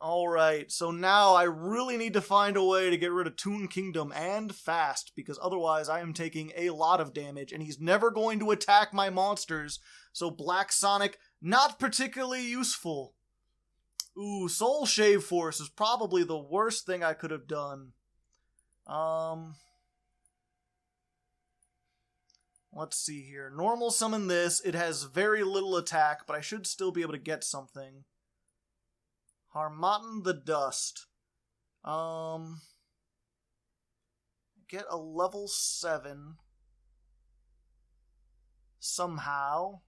Alright, so now I really need to find a way to get rid of Toon Kingdom, and fast, because otherwise I am taking a lot of damage, and he's never going to attack my monsters, so Black Sonic, not particularly useful. Ooh, Soul Shave Force is probably the worst thing I could have done. Let's see here. Normal summon this. It has very little attack, but I should still be able to get something. Harmattan the Dust. Get a level 7. Somehow.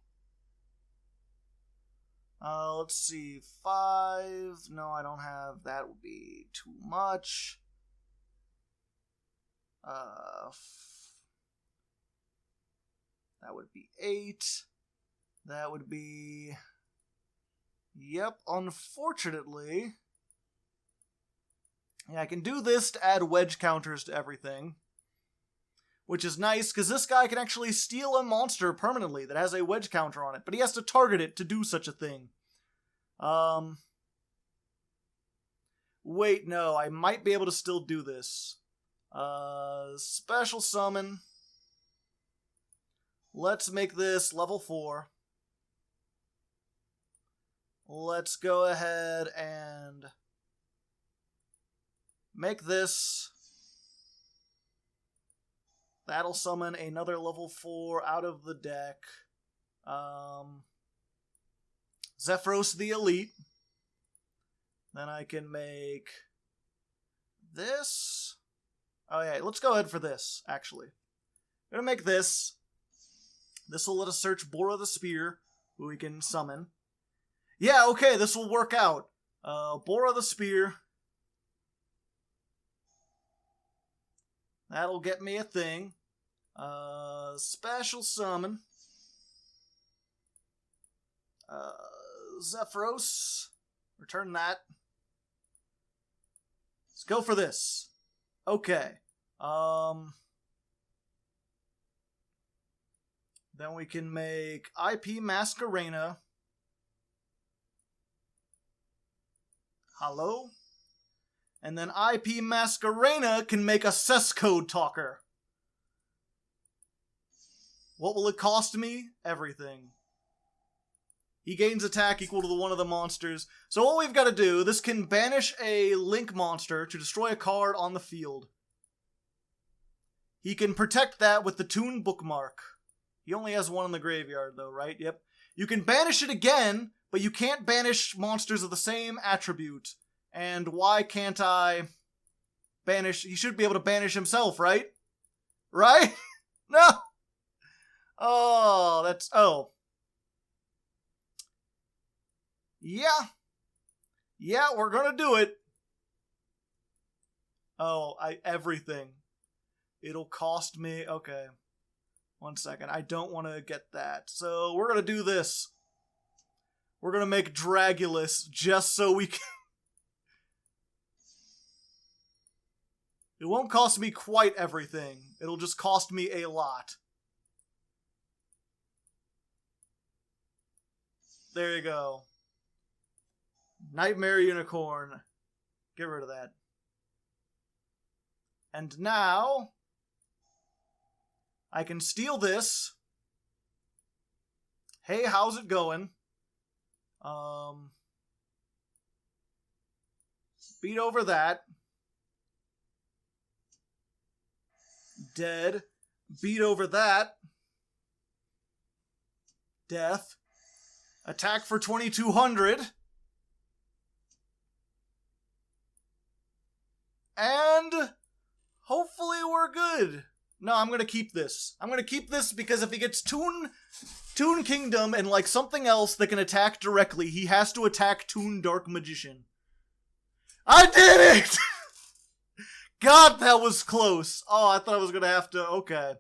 Let's see. 5. No, I don't have. That would be too much. That would be 8. That would be... Yep, unfortunately... Yeah, I can do this to add wedge counters to everything. Which is nice, because this guy can actually steal a monster permanently that has a wedge counter on it. But he has to target it to do such a thing. Wait, no, I might be able to still do this. Special summon... Let's make this level 4. let's go ahead and make this. That'll summon another level 4 out of the deck. Zephyros the Elite. Then I can make this. Oh yeah, let's go ahead for this, actually. I'm gonna make this. This will let us search Bora the Spear, who we can summon. Yeah, okay, this will work out. Bora the Spear. That'll get me a thing. Special summon. Zephyros. Return that. Let's go for this. Okay. Then we can make IP Masquerena. Hello? And then IP Masquerena can make a cess code talker. What will it cost me? Everything. He gains attack equal to the one of the monsters. So what we've got to do, this can banish a Link monster to destroy a card on the field. He can protect that with the Toon bookmark. He only has one in the graveyard though, right? Yep. You can banish it again, but you can't banish monsters of the same attribute. And why can't I banish? He should be able to banish himself, right? Right? No! Oh, that's... Oh. Yeah. Yeah, we're gonna do it. Oh, everything. It'll cost me... Okay. 1 second. I don't want to get that. So, we're gonna do this. We're gonna make Dragulus just so we can... It won't cost me quite everything. It'll just cost me a lot. There you go. Nightmare Unicorn. Get rid of that. And now, I can steal this. Hey, how's it going? Beat over that. Dead. Beat over that. Death. Attack for 2200. And hopefully we're good. No, I'm going to keep this. I'm going to keep this because if he gets Toon Kingdom and like something else that can attack directly, he has to attack Toon Dark Magician. I did it! God, that was close. Oh, I thought I was going to have to... Okay.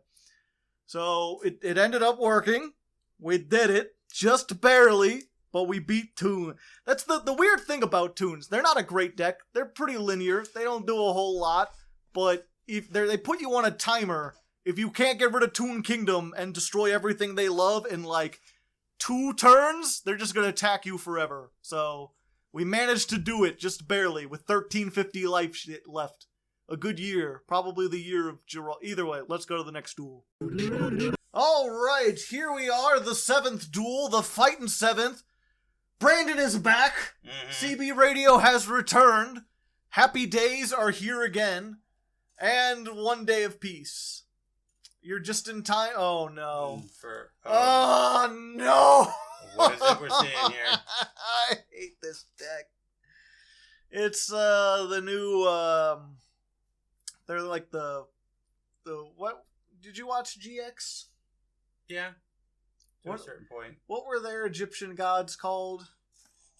So, it ended up working. We did it. Just barely. But we beat Toon. That's the weird thing about Toons. They're not a great deck. They're pretty linear. They don't do a whole lot. But if they put you on a timer. If you can't get rid of Toon Kingdom and destroy everything they love in like 2 turns, they're just going to attack you forever. So, we managed to do it just barely with 1350 life left. A good year. Probably the year of Geralt. Either way, let's go to the next duel. Alright, here we are, the 7th duel, the fightin' 7th. Brandon is back. CB Radio has returned. Happy days are here again. And 1 day of peace. You're just in time. Oh no. Oh no. What is it we're seeing here? I hate this deck. It's the new they're like the what? Did you watch GX? Yeah. To What? a certain point. What were their Egyptian gods called?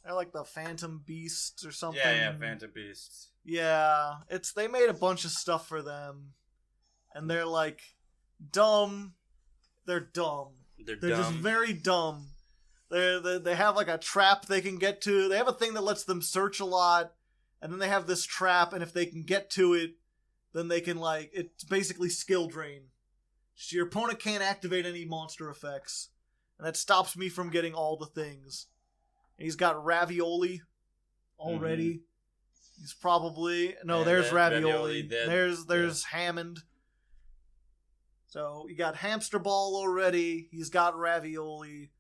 They're like the Phantom Beasts or something. Yeah, Phantom Beasts. Yeah, they made a bunch of stuff for them, and they're like dumb. They're dumb. They're just dumb. very dumb. They have like a trap they can get to. They have a thing that lets them search a lot, and then they have this trap, and if they can get to it, then they can like it's basically skill drain. So your opponent can't activate any monster effects, and that stops me from getting all the things. And he's got Ravioli already. Mm-hmm. He's probably there's Ravioli. There's Hammond. So you got Hamster Ball already. He's got Ravioli.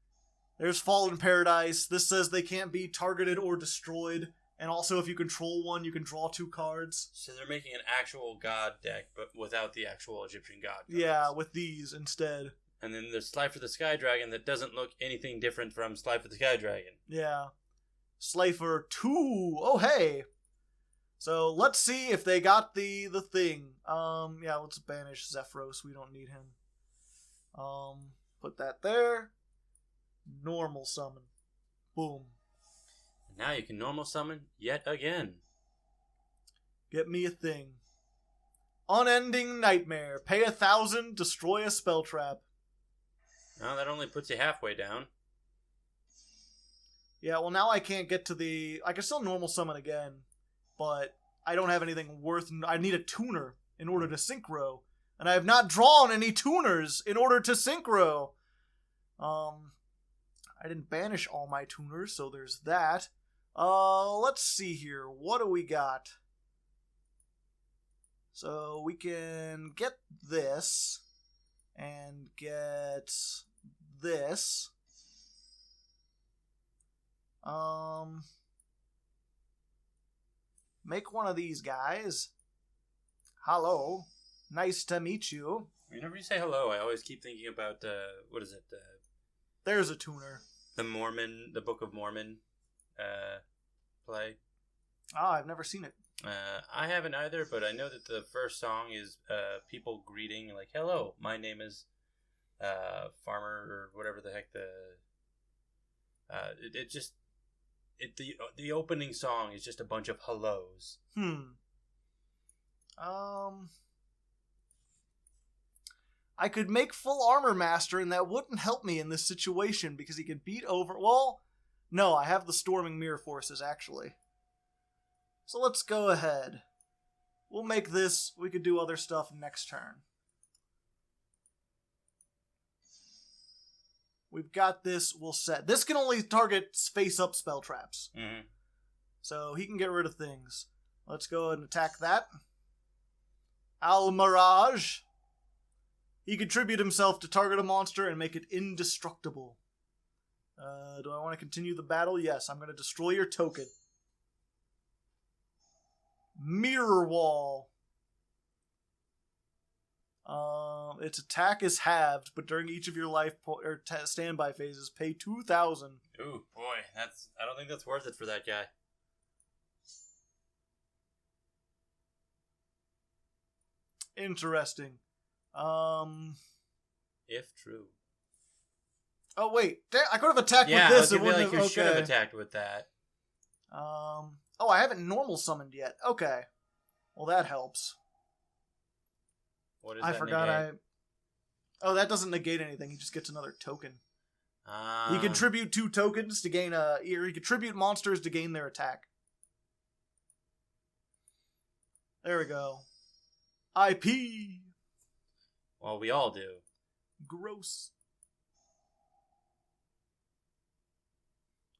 There's Fallen Paradise. This says they can't be targeted or destroyed. And also, if you control one, you can draw 2 cards. So they're making an actual god deck, but without the actual Egyptian god cards. Yeah, with these instead. And then there's Slifer the Sky Dragon that doesn't look anything different from Slifer the Sky Dragon. Yeah. Slifer 2. Oh, hey. So, let's see if they got the thing. Yeah, let's banish Zephyros. We don't need him. Put that there. Normal summon. Boom. Now you can normal summon yet again. Get me a thing. Unending Nightmare. Pay 1,000, destroy a spell trap. Well, that only puts you halfway down. Yeah, well now I can't get to the... I can still normal summon again, but I don't have anything worth... I need a tuner in order to synchro. And I have not drawn any tuners in order to synchro. I didn't banish all my tuners, so there's that. Let's see here. What do we got? So we can get this and get this. Make one of these guys. Hello. Nice to meet you. Whenever you say hello, I always keep thinking about, what is it? There's a tuner. The Book of Mormon play. Ah, I've never seen it. I haven't either, but I know that the first song is people greeting, like, hello, my name is Farmer, or whatever the heck the opening song is just a bunch of hellos. I could make full armor master, and that wouldn't help me in this situation, because he could beat over... Well, no, I have the storming mirror forces, actually. So let's go ahead. We'll make this... We could do other stuff next turn. We've got this, we'll set... This can only target face-up spell traps. Mm-hmm. So he can get rid of things. Let's go ahead and attack that. Al-Mirage. He contribute himself to target a monster and make it indestructible. Do I want to continue the battle? Yes, I'm going to destroy your token. Mirror Wall. Its attack is halved, but during each of your life standby phases, pay 2,000. Ooh, boy, I don't think that's worth it for that guy. Interesting. If true. Oh wait, I could have attacked Yeah, with this. I was gonna be like, you okay. should have attacked with that. Oh, I haven't normal summoned yet. Okay, well that helps. What is I that forgot negate? Oh, that doesn't negate anything. He just gets another token. He contribute 2 tokens to gain or he contribute monsters to gain their attack. There we go. IP. Well, we all do. Gross.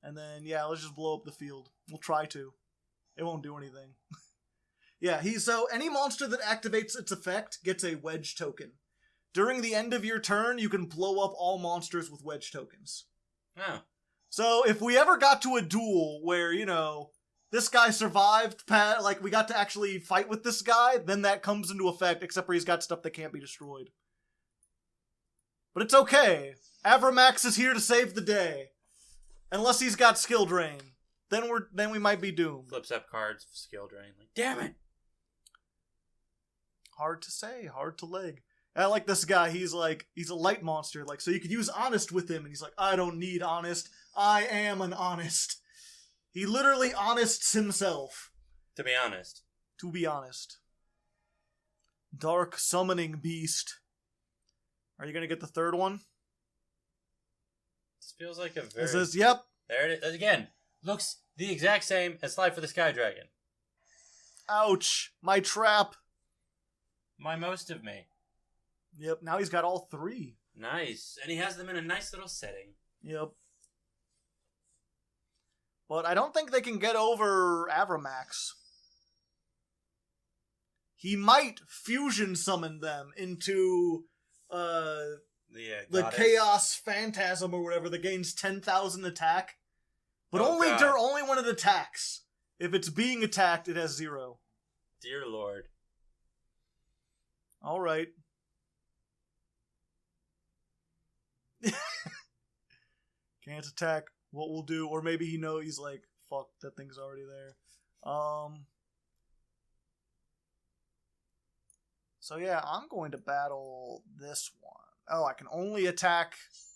And then, yeah, let's just blow up the field. We'll try to. It won't do anything. Yeah, so any monster that activates its effect gets a wedge token. During the end of your turn, you can blow up all monsters with wedge tokens. Oh. So if we ever got to a duel where, this guy survived, like we got to actually fight with this guy, then that comes into effect, except for he's got stuff that can't be destroyed. But it's okay. Avramax is here to save the day. Unless he's got skill drain. Then we might be doomed. Flips up cards, skill drain. Like, damn it! Hard to say, hard to leg. I like this guy, he's a light monster, so you could use honest with him, and he's like, I don't need honest, I am an honest. He literally honests himself. To be honest. To be honest. Dark Summoning Beast. Are you gonna get the third one? This feels like a very... It says, yep. There it is. Again, looks the exact same as Slifer the Sky Dragon. Ouch. My trap. My most of me. Yep, now he's got all 3. Nice. And he has them in a nice little setting. Yep. But I don't think they can get over Avramax. He might fusion summon them into the goddess. Chaos Phantasm or whatever that gains 10,000 attack. But Oh, only God. only when it attacks. If it's being attacked, it has 0. Dear Lord. Alright. Can't attack. What we'll do, or maybe he's like, fuck, that thing's already there. So yeah, I'm going to battle this one. Oh, I can only attack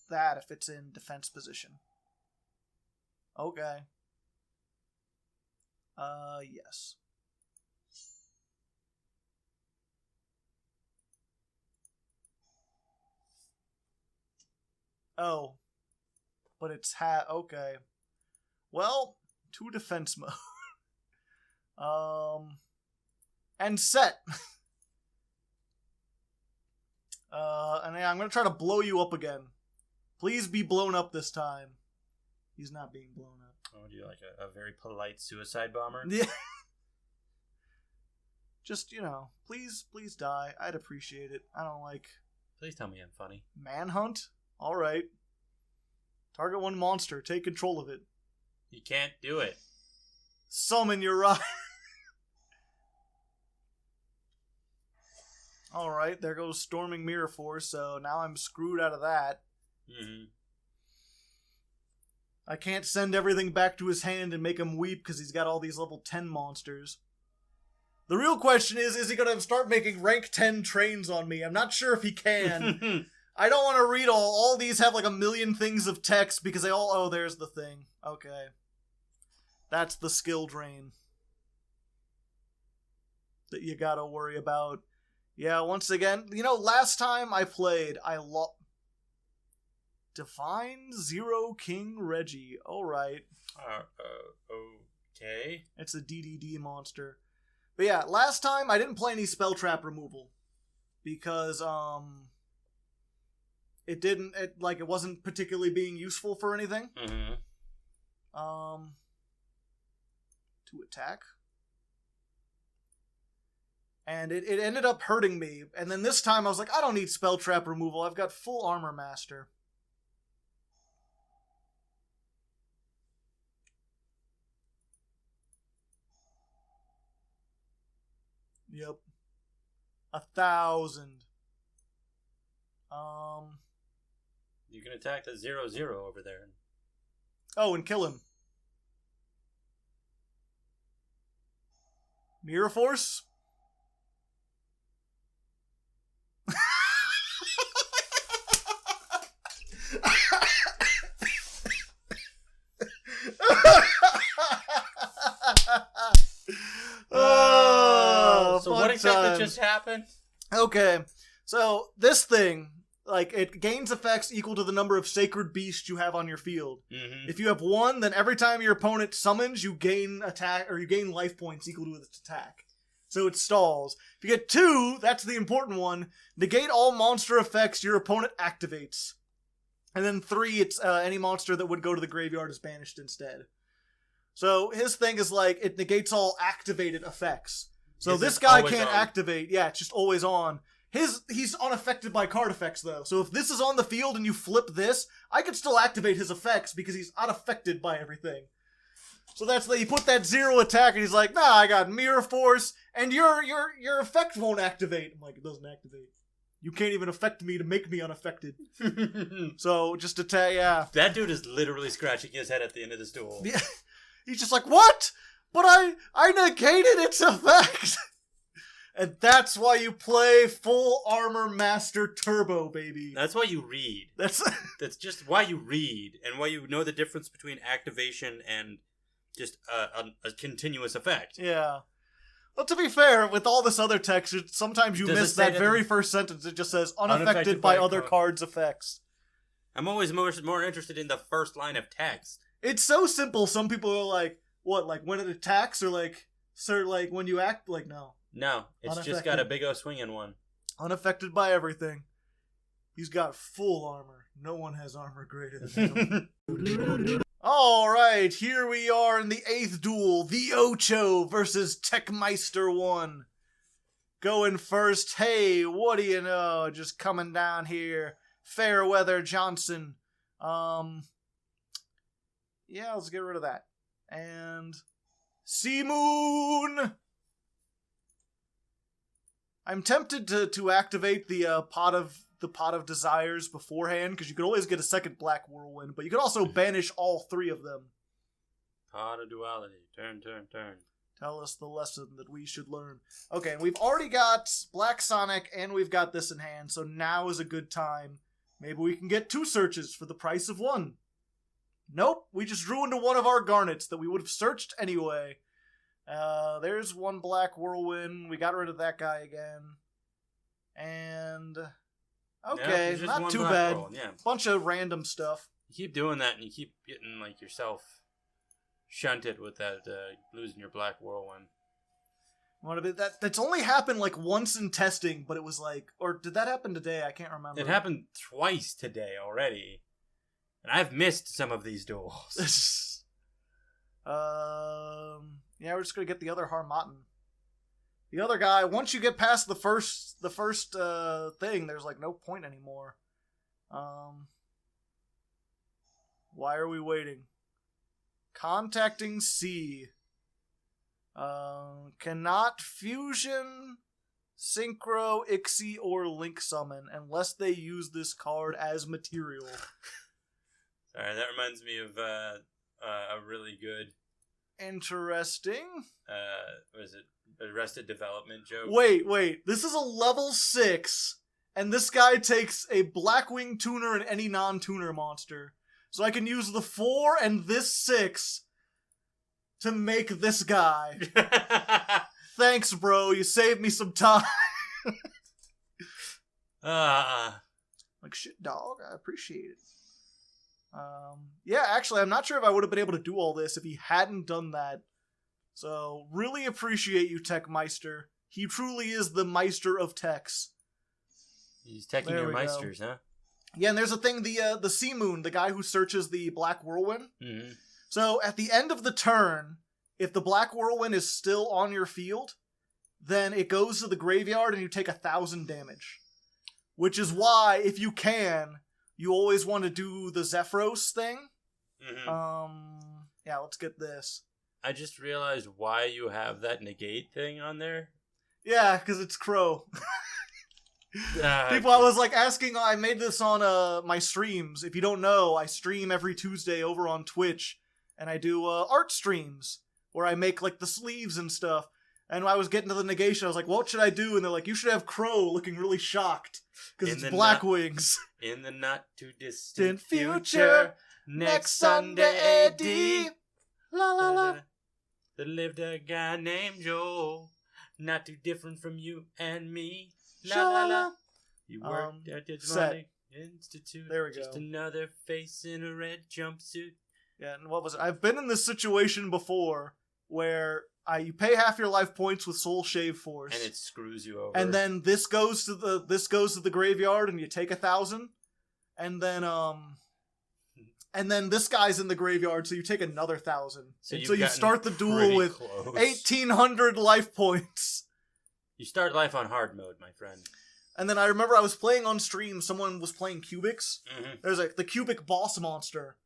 that if it's in defense position. Okay. Yes. Oh. But it's okay. Well, 2 defense mode. And set. And yeah, I'm gonna try to blow you up again. Please be blown up this time. He's not being blown up. Oh, do you like a very polite suicide bomber? Yeah. Just, please die. I'd appreciate it. I don't like... Please tell me I'm funny. Manhunt? Alright. Target 1 monster. Take control of it. You can't do it. Summon Uriah. Alright, there goes Storming Mirror Force, so now I'm screwed out of that. Mm-hmm. I can't send everything back to his hand and make him weep because he's got all these level 10 monsters. The real question is he going to start making rank 10 trains on me? I'm not sure if he can. I don't want to read all these have like a million things of text because they all... Oh, there's the thing. Okay. That's the skill drain that you gotta worry about. Yeah, once again, last time I played, I lost... Divine Zero King Reggie. Alright. Okay. It's a DDD monster. But yeah, last time I didn't play any spell trap removal. Because, it wasn't particularly being useful for anything. Mm-hmm. To attack. And it ended up hurting me. And then this time I was like, I don't need spell trap removal. I've got full armor master. Yep. 1,000. You can attack the 0/0 over there. Oh, and kill him. Mirror Force? So what exactly just happened? Okay, so this thing, it gains effects equal to the number of sacred beasts you have on your field. Mm-hmm. If you have 1, then every time your opponent summons, you gain attack, or you gain life points equal to its attack. So it stalls. If you get 2, that's the important one. Negate all monster effects your opponent activates. And then 3, it's any monster that would go to the graveyard is banished instead. So his thing is it negates all activated effects. So this guy can't activate. Yeah, it's just always on. He's unaffected by card effects though. So if this is on the field and you flip this, I could still activate his effects because he's unaffected by everything. So that's you put that 0 attack and he's like, nah, I got Mirror Force and your effect won't activate. I'm like, it doesn't activate. You can't even affect me to make me unaffected. So just attack, yeah. That dude is literally scratching his head at the end of this duel. Yeah. He's just like, what? But I negated its effect. And that's why you play Full Armor Master Turbo, baby. That's why you read. That's just why you read, and why you know the difference between activation and just a continuous effect. Yeah. Well, to be fair, with all this other text, sometimes you miss that very first sentence. It just says, unaffected by other cards' effects. I'm always more interested in the first line of text. It's so simple. Some people are like, what, when it attacks, or when you act, no. No, it's just got a big O swing in one. Unaffected by everything. He's got full armor. No one has armor greater than him. Alright, here we are in the 8th duel. The Ocho versus Techmeister 1. Going first, hey, what do you know? Just coming down here Fairweather Johnson. Yeah, let's get rid of that. And Simoon. I'm tempted to activate the pot of desires beforehand, because you could always get a second Black Whirlwind, but you could also banish all three of them. Pot of duality. Turn. Tell us the lesson that we should learn. Okay, and we've already got Black Sonic, and we've got this in hand, so now is a good time. Maybe we can get 2 searches for the price of 1. Nope, we just drew into one of our garnets that we would have searched anyway. There's 1 Black Whirlwind. We got rid of that guy again. And... okay, yeah, not too bad. Yeah. Bunch of random stuff. You keep doing that, and you keep getting, like, yourself shunted with that, losing your Black Whirlwind. That's only happened, like, once in testing, but it was like... or did that happen today? I can't remember. It happened twice today already. And I've missed some of these duels. Yeah, we're just gonna get the other Harmattan. The other guy, once you get past the first thing, there's like no point anymore. Why are we waiting? Contacting C. Cannot fusion, synchro, Ixie, or link summon unless they use this card as material. Sorry, that reminds me of a really good... interesting. Was it Arrested Development joke? Wait. This is a level 6, and this guy takes a Blackwing tuner and any non-tuner monster. So I can use the 4 and this 6 to make this guy. Thanks, bro. You saved me some time. Like, shit, dog. I appreciate it. Yeah, actually, I'm not sure if I would have been able to do all this if he hadn't done that. So, really appreciate you, Tech Meister. He truly is the Meister of techs. He's teching your Meisters, huh? Yeah, and there's a thing, the Simoon, the guy who searches the Black Whirlwind. Mm-hmm. So, at the end of the turn, if the Black Whirlwind is still on your field, then it goes to the graveyard and you take 1,000 damage. Which is why, if you can, you always want to do the Zephyros thing. Mm-hmm. Yeah, let's get this. I just realized why you have that negate thing on there. Yeah, because it's Crow. People, I was like asking, I made this on my streams. If you don't know, I stream every Tuesday over on Twitch, and I do art streams where I make like the sleeves and stuff. And when I was getting to the negation, I was like, what should I do? And they're like, you should have Crow looking really shocked because it's Blackwings. In the not too distant future, next Sunday, Eddie. La la la. There lived a guy named Joe, not too different from you and me. La la la. He worked at the Dramatic Institute. There we go. Just another face in a red jumpsuit. Yeah, and what was it? I've been in this situation before where you pay half your life points with Soul Shave Force, and it screws you over. And then this goes to the graveyard, and you take 1,000, and then this guy's in the graveyard, so you take another 1,000. So you start the duel with 1,800 life points. You start life on hard mode, my friend. And then I remember I was playing on stream. Someone was playing Cubics. Mm-hmm. There's the Cubic boss monster.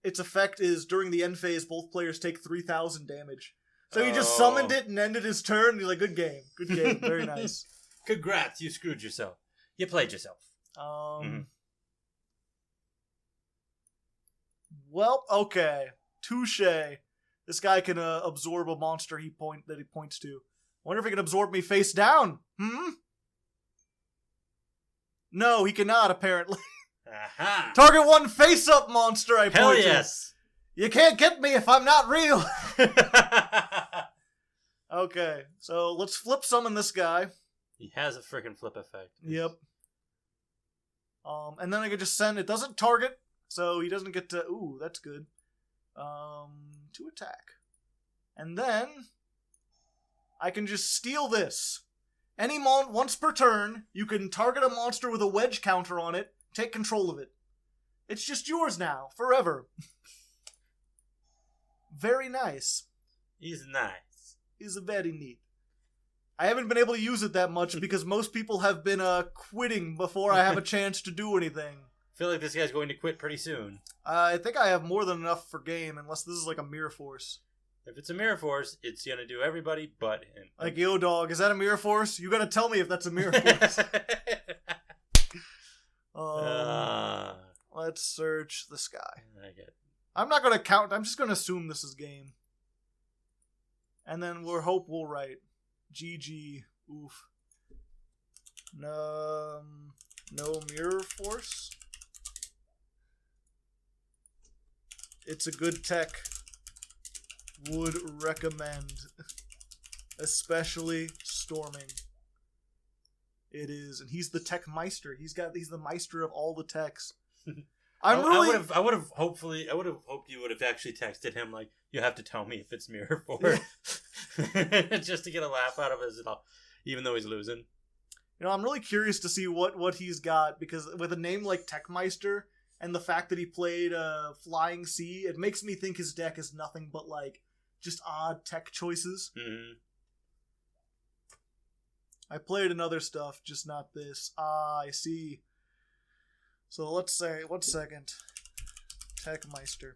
Its effect is during the end phase, both players take 3,000 damage. So he just summoned it and ended his turn. He's like, good game. Very nice. Congrats, you screwed yourself. You played yourself. Well, okay. Touche. This guy can absorb a monster that he points to. Wonder if he can absorb me face down. No, he cannot, apparently. Aha. Target 1 face-up monster, I point to. Hell yes. You can't get me if I'm not real. Okay, so let's flip summon this guy. He has a freaking flip effect. Yep. And then I can just send... It doesn't target, so he doesn't get to... Ooh, that's good. To attack. And then I can just steal this. Once per turn, you can target a monster with a wedge counter on it, take control of it. It's just yours now, forever. Very nice. He's nice. He's very neat. I haven't been able to use it that much because most people have been quitting before I have a chance to do anything. I feel like this guy's going to quit pretty soon. I think I have more than enough for game, unless this is like a Mirror Force. If it's a Mirror Force, it's going to do everybody but him. Like, yo, dog, is that a Mirror Force? You gotta tell me if that's a Mirror Force. Let's search the sky. I'm not gonna count. I'm just gonna assume this is game. And then we'll hope we'll write. GG. Oof. No Mirror Force. It's a good tech. Would recommend. Especially storming. It is, and he's the tech meister. He's the meister of all the techs. I would have hoped you would have actually texted him like, you have to tell me if it's Mirror Force. Just to get a laugh out of it, even though he's losing. You know, I'm really curious to see what he's got, because with a name like Techmeister and the fact that he played Flying Sea, it makes me think his deck is nothing but like just odd tech choices. Mm-hmm. I played in other stuff, just not this. Ah, I see. So let's say, 1 second. Techmeister.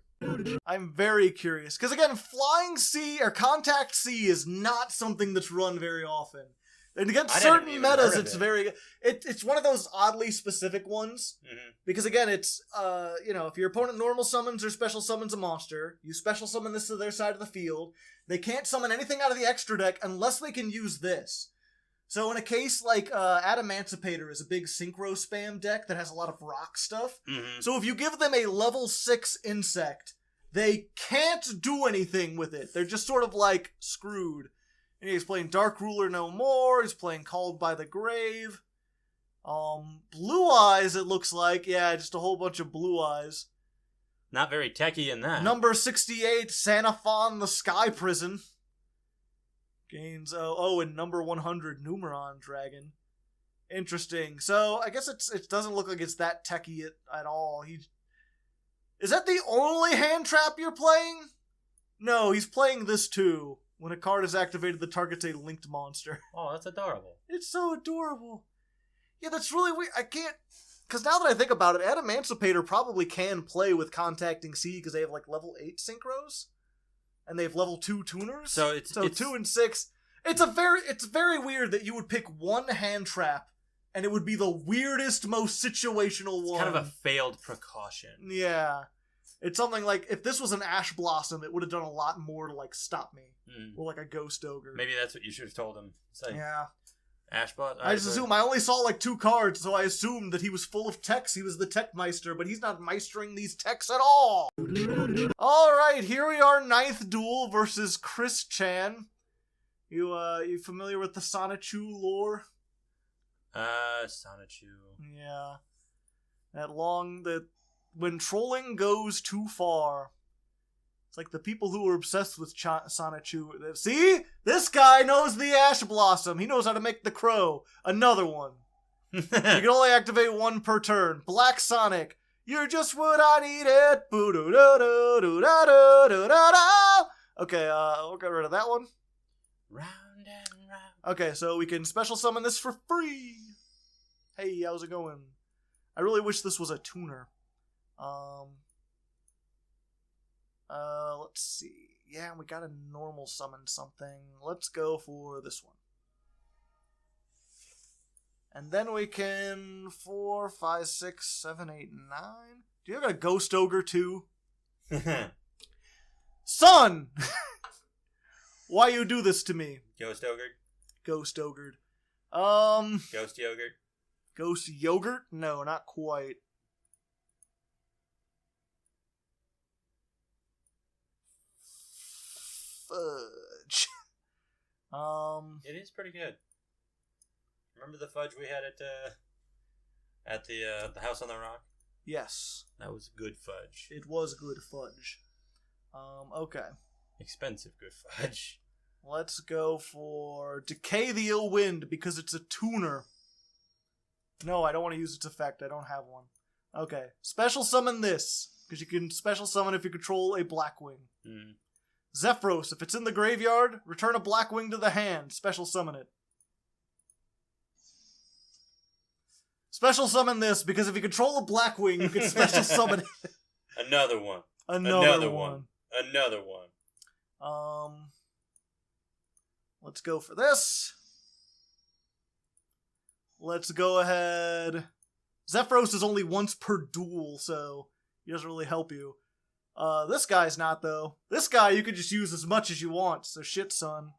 I'm very curious. Because again, Flying Sea or Contact Sea is not something that's run very often. And against certain metas, it's it's one of those oddly specific ones. Mm-hmm. Because again, it's, if your opponent normal summons or special summons a monster, you special summon this to their side of the field. They can't summon anything out of the extra deck unless they can use this. So in a case like Adamancipator is a big synchro spam deck that has a lot of rock stuff. Mm-hmm. So if you give them a level 6 insect, they can't do anything with it. They're just sort of like screwed. And he's playing Dark Ruler no more. He's playing Called by the Grave. Blue Eyes, it looks like. Yeah, just a whole bunch of Blue Eyes. Not very techy in that. Number 68, Sanafon the Sky Prison. Gains, and number 100, Numeron Dragon. Interesting. So, I guess it doesn't look like it's that techy at all. Is that the only hand trap you're playing? No, he's playing this too. When a card is activated, the target's a linked monster. Oh, that's adorable. It's so adorable. Yeah, that's really weird. I can't... Because now that I think about it, Adamancipator probably can play with Contacting Sea because they have like level 8 synchros. And they have level 2 tuners. So it's 2 and 6. It's very weird that you would pick one hand trap and it would be the weirdest, most situational one. It's kind of a failed precaution. Yeah. It's something like, if this was an Ash Blossom, it would have done a lot more to, like, stop me. Or, like, a Ghost Ogre. Maybe that's what you should have told him. Like, yeah. Ash Blossom? I just assume, I only saw, like, 2 cards, so I assumed that he was full of techs. He was the Techmeister, but he's not meistering these techs at all. Alright, here we are, 9th Duel versus Chris Chan. You familiar with the Sonichu lore? Sonichu. Yeah. When trolling goes too far. It's like the people who are obsessed with Sonichu. See? This guy knows the Ash Blossom. He knows how to make the crow. Another one. You can only activate 1 per turn. Black Sonic. You're just what I needed. Okay, we'll get rid of that one. Round and round. Okay, so we can special summon this for free. Hey, how's it going? I really wish this was a tuner. Let's see. Yeah, we gotta normal summon something. Let's go for this one. And then we can 4, 5, 6, 7, 8, 9. Do you have a Ghost Ogre too? Son! Why you do this to me? Ghost Ogre? Ghost Ogre. Ghost Yogurt? Ghost Yogurt? No, not quite. Fudge. It is pretty good. Remember the fudge we had at the House on the Rock? Yes. That was good fudge. It was good fudge. Okay. Expensive good fudge. Let's go for Decay the Ill Wind because it's a tuner. No, I don't want to use its effect. I don't have one. Okay. Special summon this because you can special summon if you control a Blackwing. Zephyros, if it's in the graveyard, return a Blackwing to the hand. Special summon it. Special summon this, because if you control a Blackwing, you can special summon it. Another one. Another one. Another one. Let's go for this. Let's go ahead. Zephyros is only once per duel, so he doesn't really help you. This guy's not, though. This guy you can just use as much as you want, so shit, son.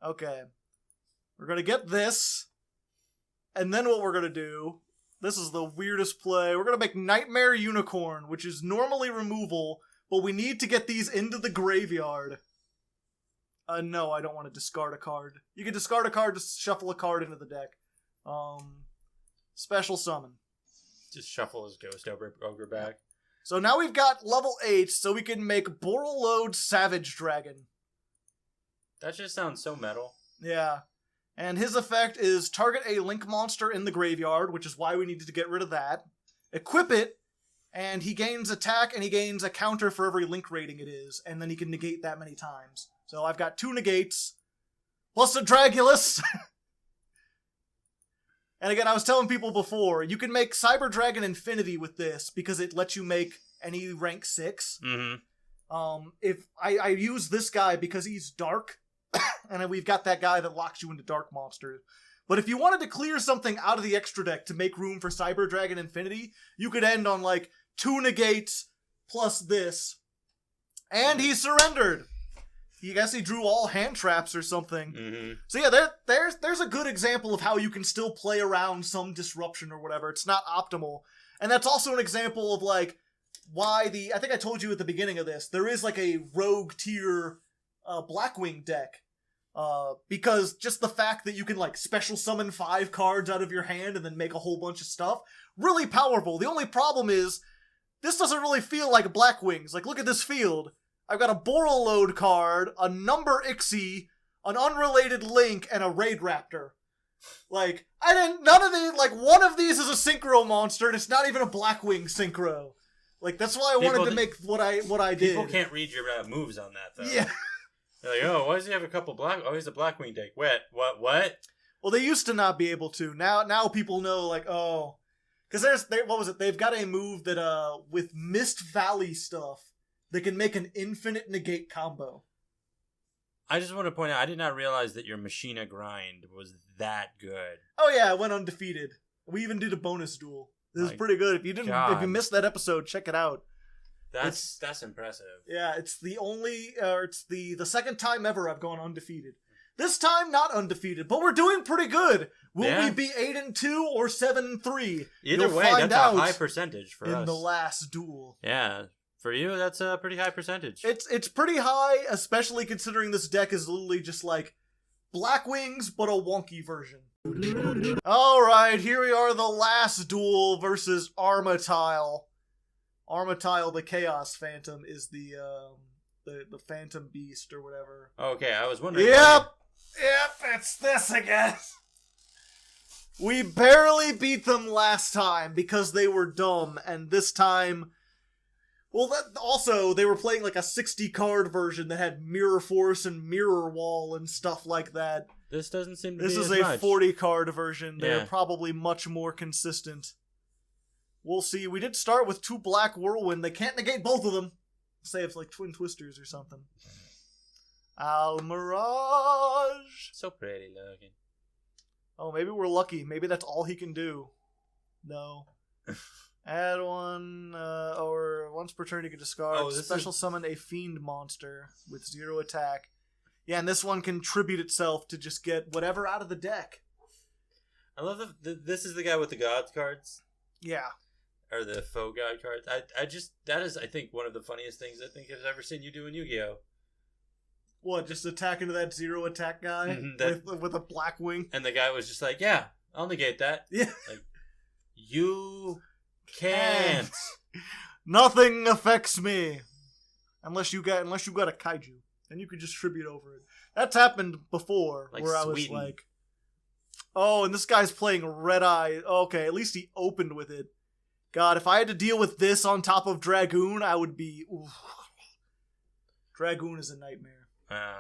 Okay. We're gonna get this. And then what we're gonna do, this is the weirdest play, we're gonna make Nightmare Unicorn, which is normally removal, but we need to get these into the graveyard. No, I don't want to discard a card. You can discard a card to shuffle a card into the deck. Special summon. Just shuffle his Ghost Ogre back. So now we've got level 8, so we can make Borreload Savage Dragon. That just sounds so metal. Yeah. And his effect is target a Link monster in the graveyard, which is why we needed to get rid of that. Equip it, and he gains attack, and he gains a counter for every Link rating it is, and then he can negate that many times. So I've got 2 negates, plus a Dragulus. And again, I was telling people before, you can make Cyber Dragon Infinity with this, because it lets you make any rank 6. Mm-hmm. If I use this guy because he's dark, and we've got that guy that locks you into dark monsters. But if you wanted to clear something out of the extra deck to make room for Cyber Dragon Infinity, you could end on like 2 negates plus this. And he surrendered. I guess he drew all hand traps or something. Mm-hmm. So yeah, there's a good example of how you can still play around some disruption or whatever. It's not optimal. And that's also an example of like why I think I told you at the beginning of this, there is like a rogue tier Blackwing deck. Because just the fact that you can like special summon 5 cards out of your hand and then make a whole bunch of stuff, really powerful. The only problem is, this doesn't really feel like Blackwings. Like, look at this field. I've got a Borreload card, a Number Ixie, an unrelated Link, and a Raid Raptor. Like, none of these, like, one of these is a Synchro monster, and it's not even a Blackwing Synchro. Like, that's why I wanted to make what I did. People can't read your moves on that, though. Yeah. They're like, oh, why does he have a couple he's a Blackwing deck. What? Well, they used to not be able to. Now people know, like, oh. Because what was it? They've got a move that, with Mist Valley stuff, they can make an infinite negate combo. I just want to point out, I did not realize that your Machina grind was that good. Oh yeah, I went undefeated. We even did a bonus duel. This is pretty good. If you missed that episode, check it out. That's impressive. Yeah, it's the only, it's the second time ever I've gone undefeated. This time, not undefeated, but we're doing pretty good. Will we be 8-2 or 7-3? Either way, that's a high percentage for us. In the last duel. Yeah, for you, that's a pretty high percentage. It's pretty high, especially considering this deck is literally just like Blackwings, but a wonky version. Alright, here we are, the last duel versus Armatile. Armatile, the Chaos Phantom, is the Phantom Beast or whatever. Okay, I was wondering. Yep, it's this again. We barely beat them last time because they were dumb, and this time, well, also they were playing like a 60-card version that had Mirror Force and Mirror Wall and stuff like that. This doesn't seem to be This is as a much. 40-card version. They're Yeah. probably much more consistent. We'll see. We did start with 2 Black Whirlwind. They can't negate both of them. Say it's like Twin Twisters or something. Almirage. So pretty looking. Oh, maybe we're lucky. Maybe that's all he can do. No. Add 1, or once per turn you can discard. Special summon a Fiend monster with 0 attack. Yeah, and this one can tribute itself to just get whatever out of the deck. I love this is the guy with the God cards. Yeah. Or the faux God cards. That is, I think, one of the funniest things I think I've ever seen you do in Yu-Gi-Oh! What, just attack into that 0 attack guy with a Blackwing? And the guy was just like, yeah, I'll negate that. Yeah. Like, you can't. Nothing affects me. Unless you got a kaiju. Then you could just tribute over it. That's happened before, like where I was like, oh, and this guy's playing Red Eye. Okay, at least he opened with it. God, if I had to deal with this on top of Dragoon, I would be... Oof. Dragoon is a nightmare.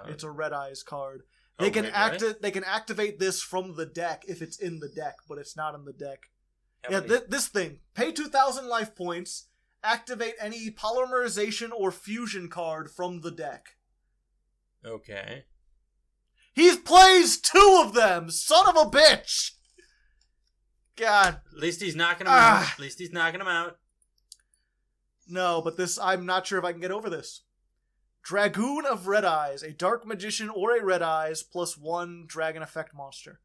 It's a Red Eyes card. They can activate this from the deck if it's in the deck, but it's not in the deck. This thing. Pay 2,000 life points. Activate any polymerization or fusion card from the deck. Okay. He plays 2 of them! Son of a bitch! God. At least he's knocking him out. At least he's knocking him out. No, but this, I'm not sure if I can get over this. Dragoon of Red Eyes, a Dark Magician or a Red Eyes, +1 Dragon Effect monster.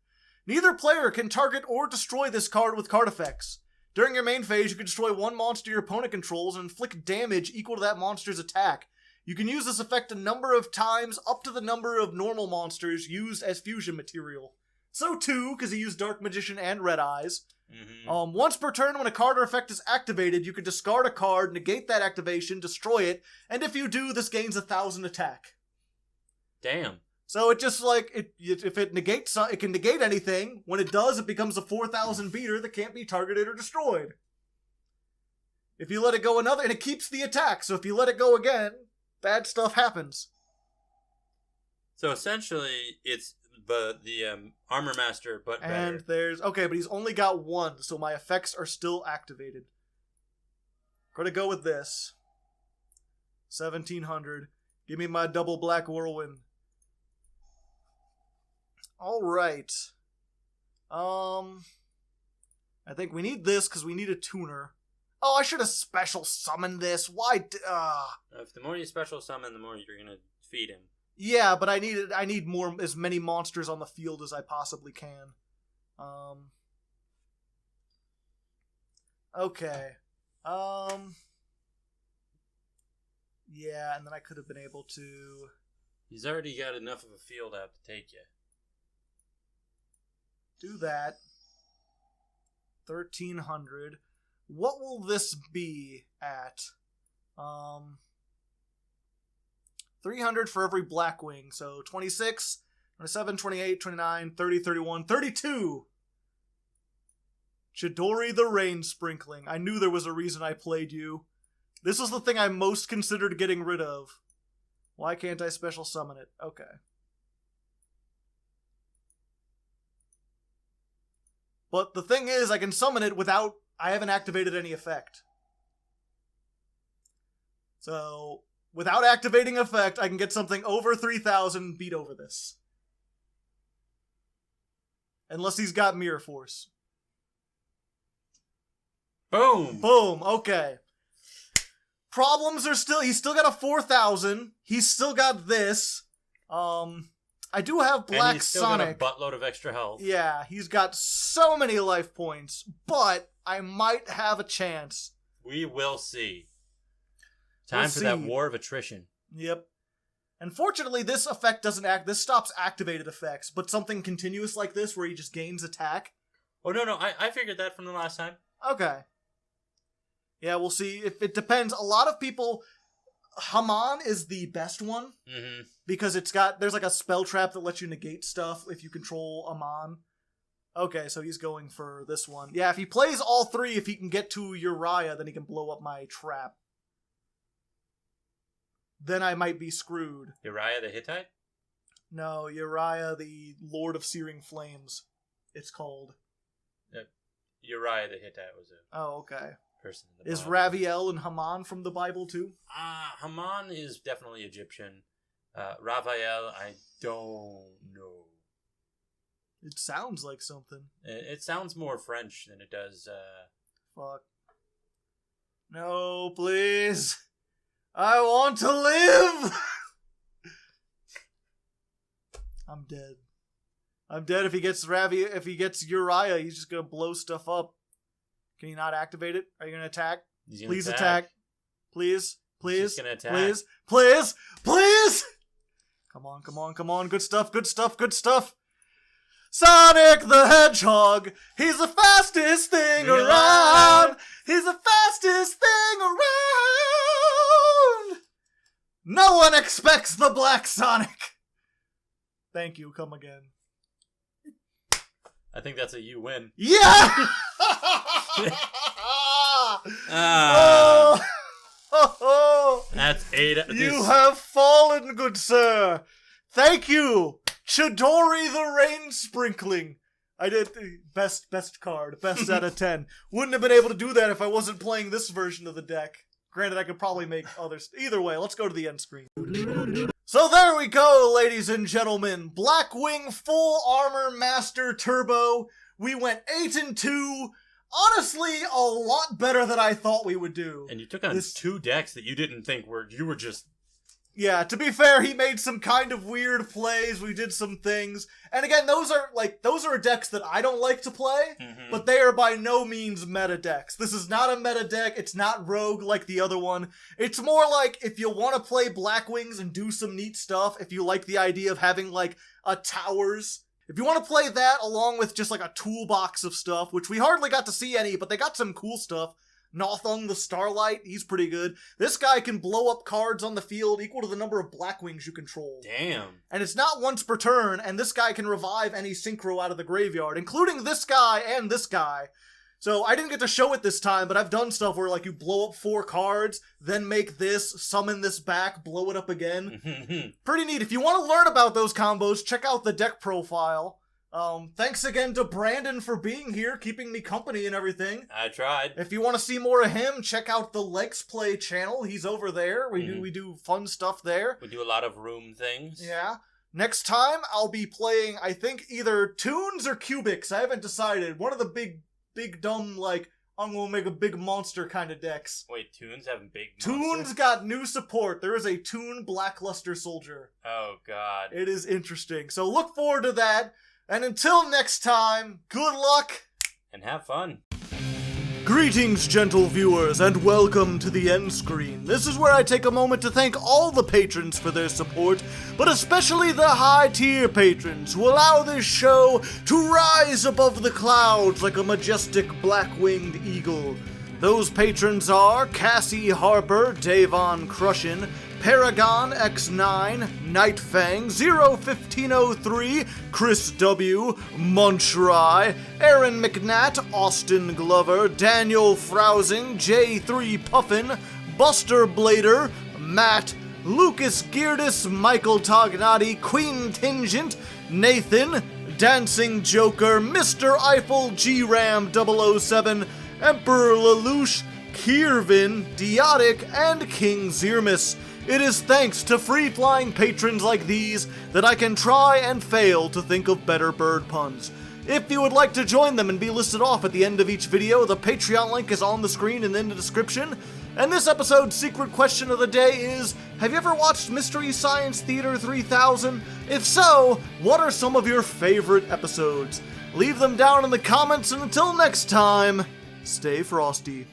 Neither player can target or destroy this card with card effects. During your main phase, you can destroy 1 monster your opponent controls and inflict damage equal to that monster's attack. You can use this effect a number of times, up to the number of normal monsters used as fusion material. So 2, because he used Dark Magician and Red Eyes. Mm-hmm. Once per turn, when a card or effect is activated, you can discard a card, negate that activation, destroy it, and if you do, this gains 1,000 attack. Damn. So it just if it negates, it can negate anything. When it does, it becomes a 4,000 beater that can't be targeted or destroyed. If you let it go and it keeps the attack, so if you let it go again, bad stuff happens. So essentially, it's the Armor Master, but better. And there's... Okay, but he's only got 1, so my effects are still activated. Gonna go with this. 1,700. Give me my double Black Whirlwind. Alright. I think we need this because we need a tuner. Oh, I should have special summoned this. Why? If the more you special summon, the more you're gonna feed him. Yeah, but I need as many monsters on the field as I possibly can. Okay. Yeah, and then I could have been able to... He's already got enough of a field out to take you. Do that. 1,300. What will this be at? 300 for every Blackwing. So 26, 27, 28, 29, 30, 31, 32. Chidori the Rain Sprinkling. I knew there was a reason I played you. This was the thing I most considered getting rid of. Why can't I special summon it? Okay. But the thing is, I can summon it without... I haven't activated any effect. So, without activating effect, I can get something over 3,000 beat over this. Unless he's got Mirror Force. Boom! Boom, okay. Problems are still... He's still got a 4,000. He's still got this. I do have Black and he's still Sonic. Got a buttload of extra health. Yeah, he's got so many life points, but I might have a chance. We will see. Time for that war of attrition. Yep. Unfortunately, this effect doesn't act. This stops activated effects, but something continuous like this where he just gains attack. Oh, no, I figured that from the last time. Okay. Yeah, we'll see. If it depends. A lot of people... Haman is the best one. Mm-hmm. Because there's like a spell trap that lets you negate stuff if you control Amon. Okay, so he's going for this one. Yeah, if he plays all 3, if he can get to Uriah, then he can blow up my trap. Then I might be screwed. Uriah the Hittite? No, Uriah the Lord of Searing Flames, it's called. Uriah the Hittite was a... Oh, okay. Person in the Is Bible. Raviel and Haman from the Bible too? Haman is definitely Egyptian. Raphael, I don't know. It sounds like something. It sounds more French than it does. Fuck. No, please. I want to live. I'm dead. I'm dead. If he gets Uriah, he's just gonna blow stuff up. Can you not activate it? Are you gonna attack? Please attack. Please. Please. He's gonna attack. Please. Please. Please. Come on, come on, come on. Good stuff, good stuff, good stuff. Sonic the Hedgehog. He's the fastest thing around. He's the fastest thing around. No one expects the Black Sonic. Thank you. Come again. I think that's a you win. Yeah! That's 8. You have fallen, good sir. Thank you, Chidori the Rain Sprinkling. I did best card, best out of 10. Wouldn't have been able to do that if I wasn't playing this version of the deck. Granted, I could probably make others. Either way, let's go to the end screen. So there we go, ladies and gentlemen. Blackwing Full Armor Master Turbo. We went 8-2. Honestly, a lot better than I thought we would do. And you took on two decks that you didn't think you were just... Yeah, to be fair, he made some kind of weird plays. We did some things. And again, those are decks that I don't like to play, but they are by no means meta decks. This is not a meta deck. It's not rogue like the other one. It's more like if you want to play Blackwings and do some neat stuff, if you like the idea of having like a towers, if you want to play that along with just like a toolbox of stuff, which we hardly got to see any, but they got some cool stuff. Nothung the Starlight, he's pretty good. This guy can blow up cards on the field equal to the number of Blackwings you control. Damn. And it's not once per turn, and this guy can revive any synchro out of the graveyard, including this guy and this guy. So I didn't get to show it this time, but I've done stuff where like you blow up 4 cards, then make this, summon this back, blow it up again. Pretty neat. If you want to learn about those combos, check out the deck profile. Thanks again to Brandon for being here, keeping me company and everything. I tried. If you want to see more of him, check out the Lex Play channel. He's over there. We do fun stuff there. We do a lot of room things. Yeah. Next time, I'll be playing, I think, either Toons or Cubics. I haven't decided. One of the big dumb, like, I'm gonna make a big monster kind of decks. Wait, Toons have big monsters? Toons got new support. There is a Toon Blackluster Soldier. Oh, God. It is interesting. So look forward to that. And until next time, good luck! And have fun. Greetings, gentle viewers, and welcome to the end screen. This is where I take a moment to thank all the patrons for their support, but especially the high-tier patrons who allow this show to rise above the clouds like a majestic black-winged eagle. Those patrons are Cassie Harper, Davon Crushin, Paragon X9, Nightfang, 01503, Chris W, Munchry, Aaron McNatt, Austin Glover, Daniel Frowsing, J3 Puffin, Buster Blader, Matt, Lucas Geardis, Michael Tognati, Queen Tingent, Nathan, Dancing Joker, Mr. Eiffel, G-Ram 007, Emperor Lelouch, Kiervin, Diotic, and King Zirmus. It is thanks to free-flying patrons like these that I can try and fail to think of better bird puns. If you would like to join them and be listed off at the end of each video, the Patreon link is on the screen and in the description. And this episode's secret question of the day is, have you ever watched Mystery Science Theater 3000? If so, what are some of your favorite episodes? Leave them down in the comments, and until next time, stay frosty.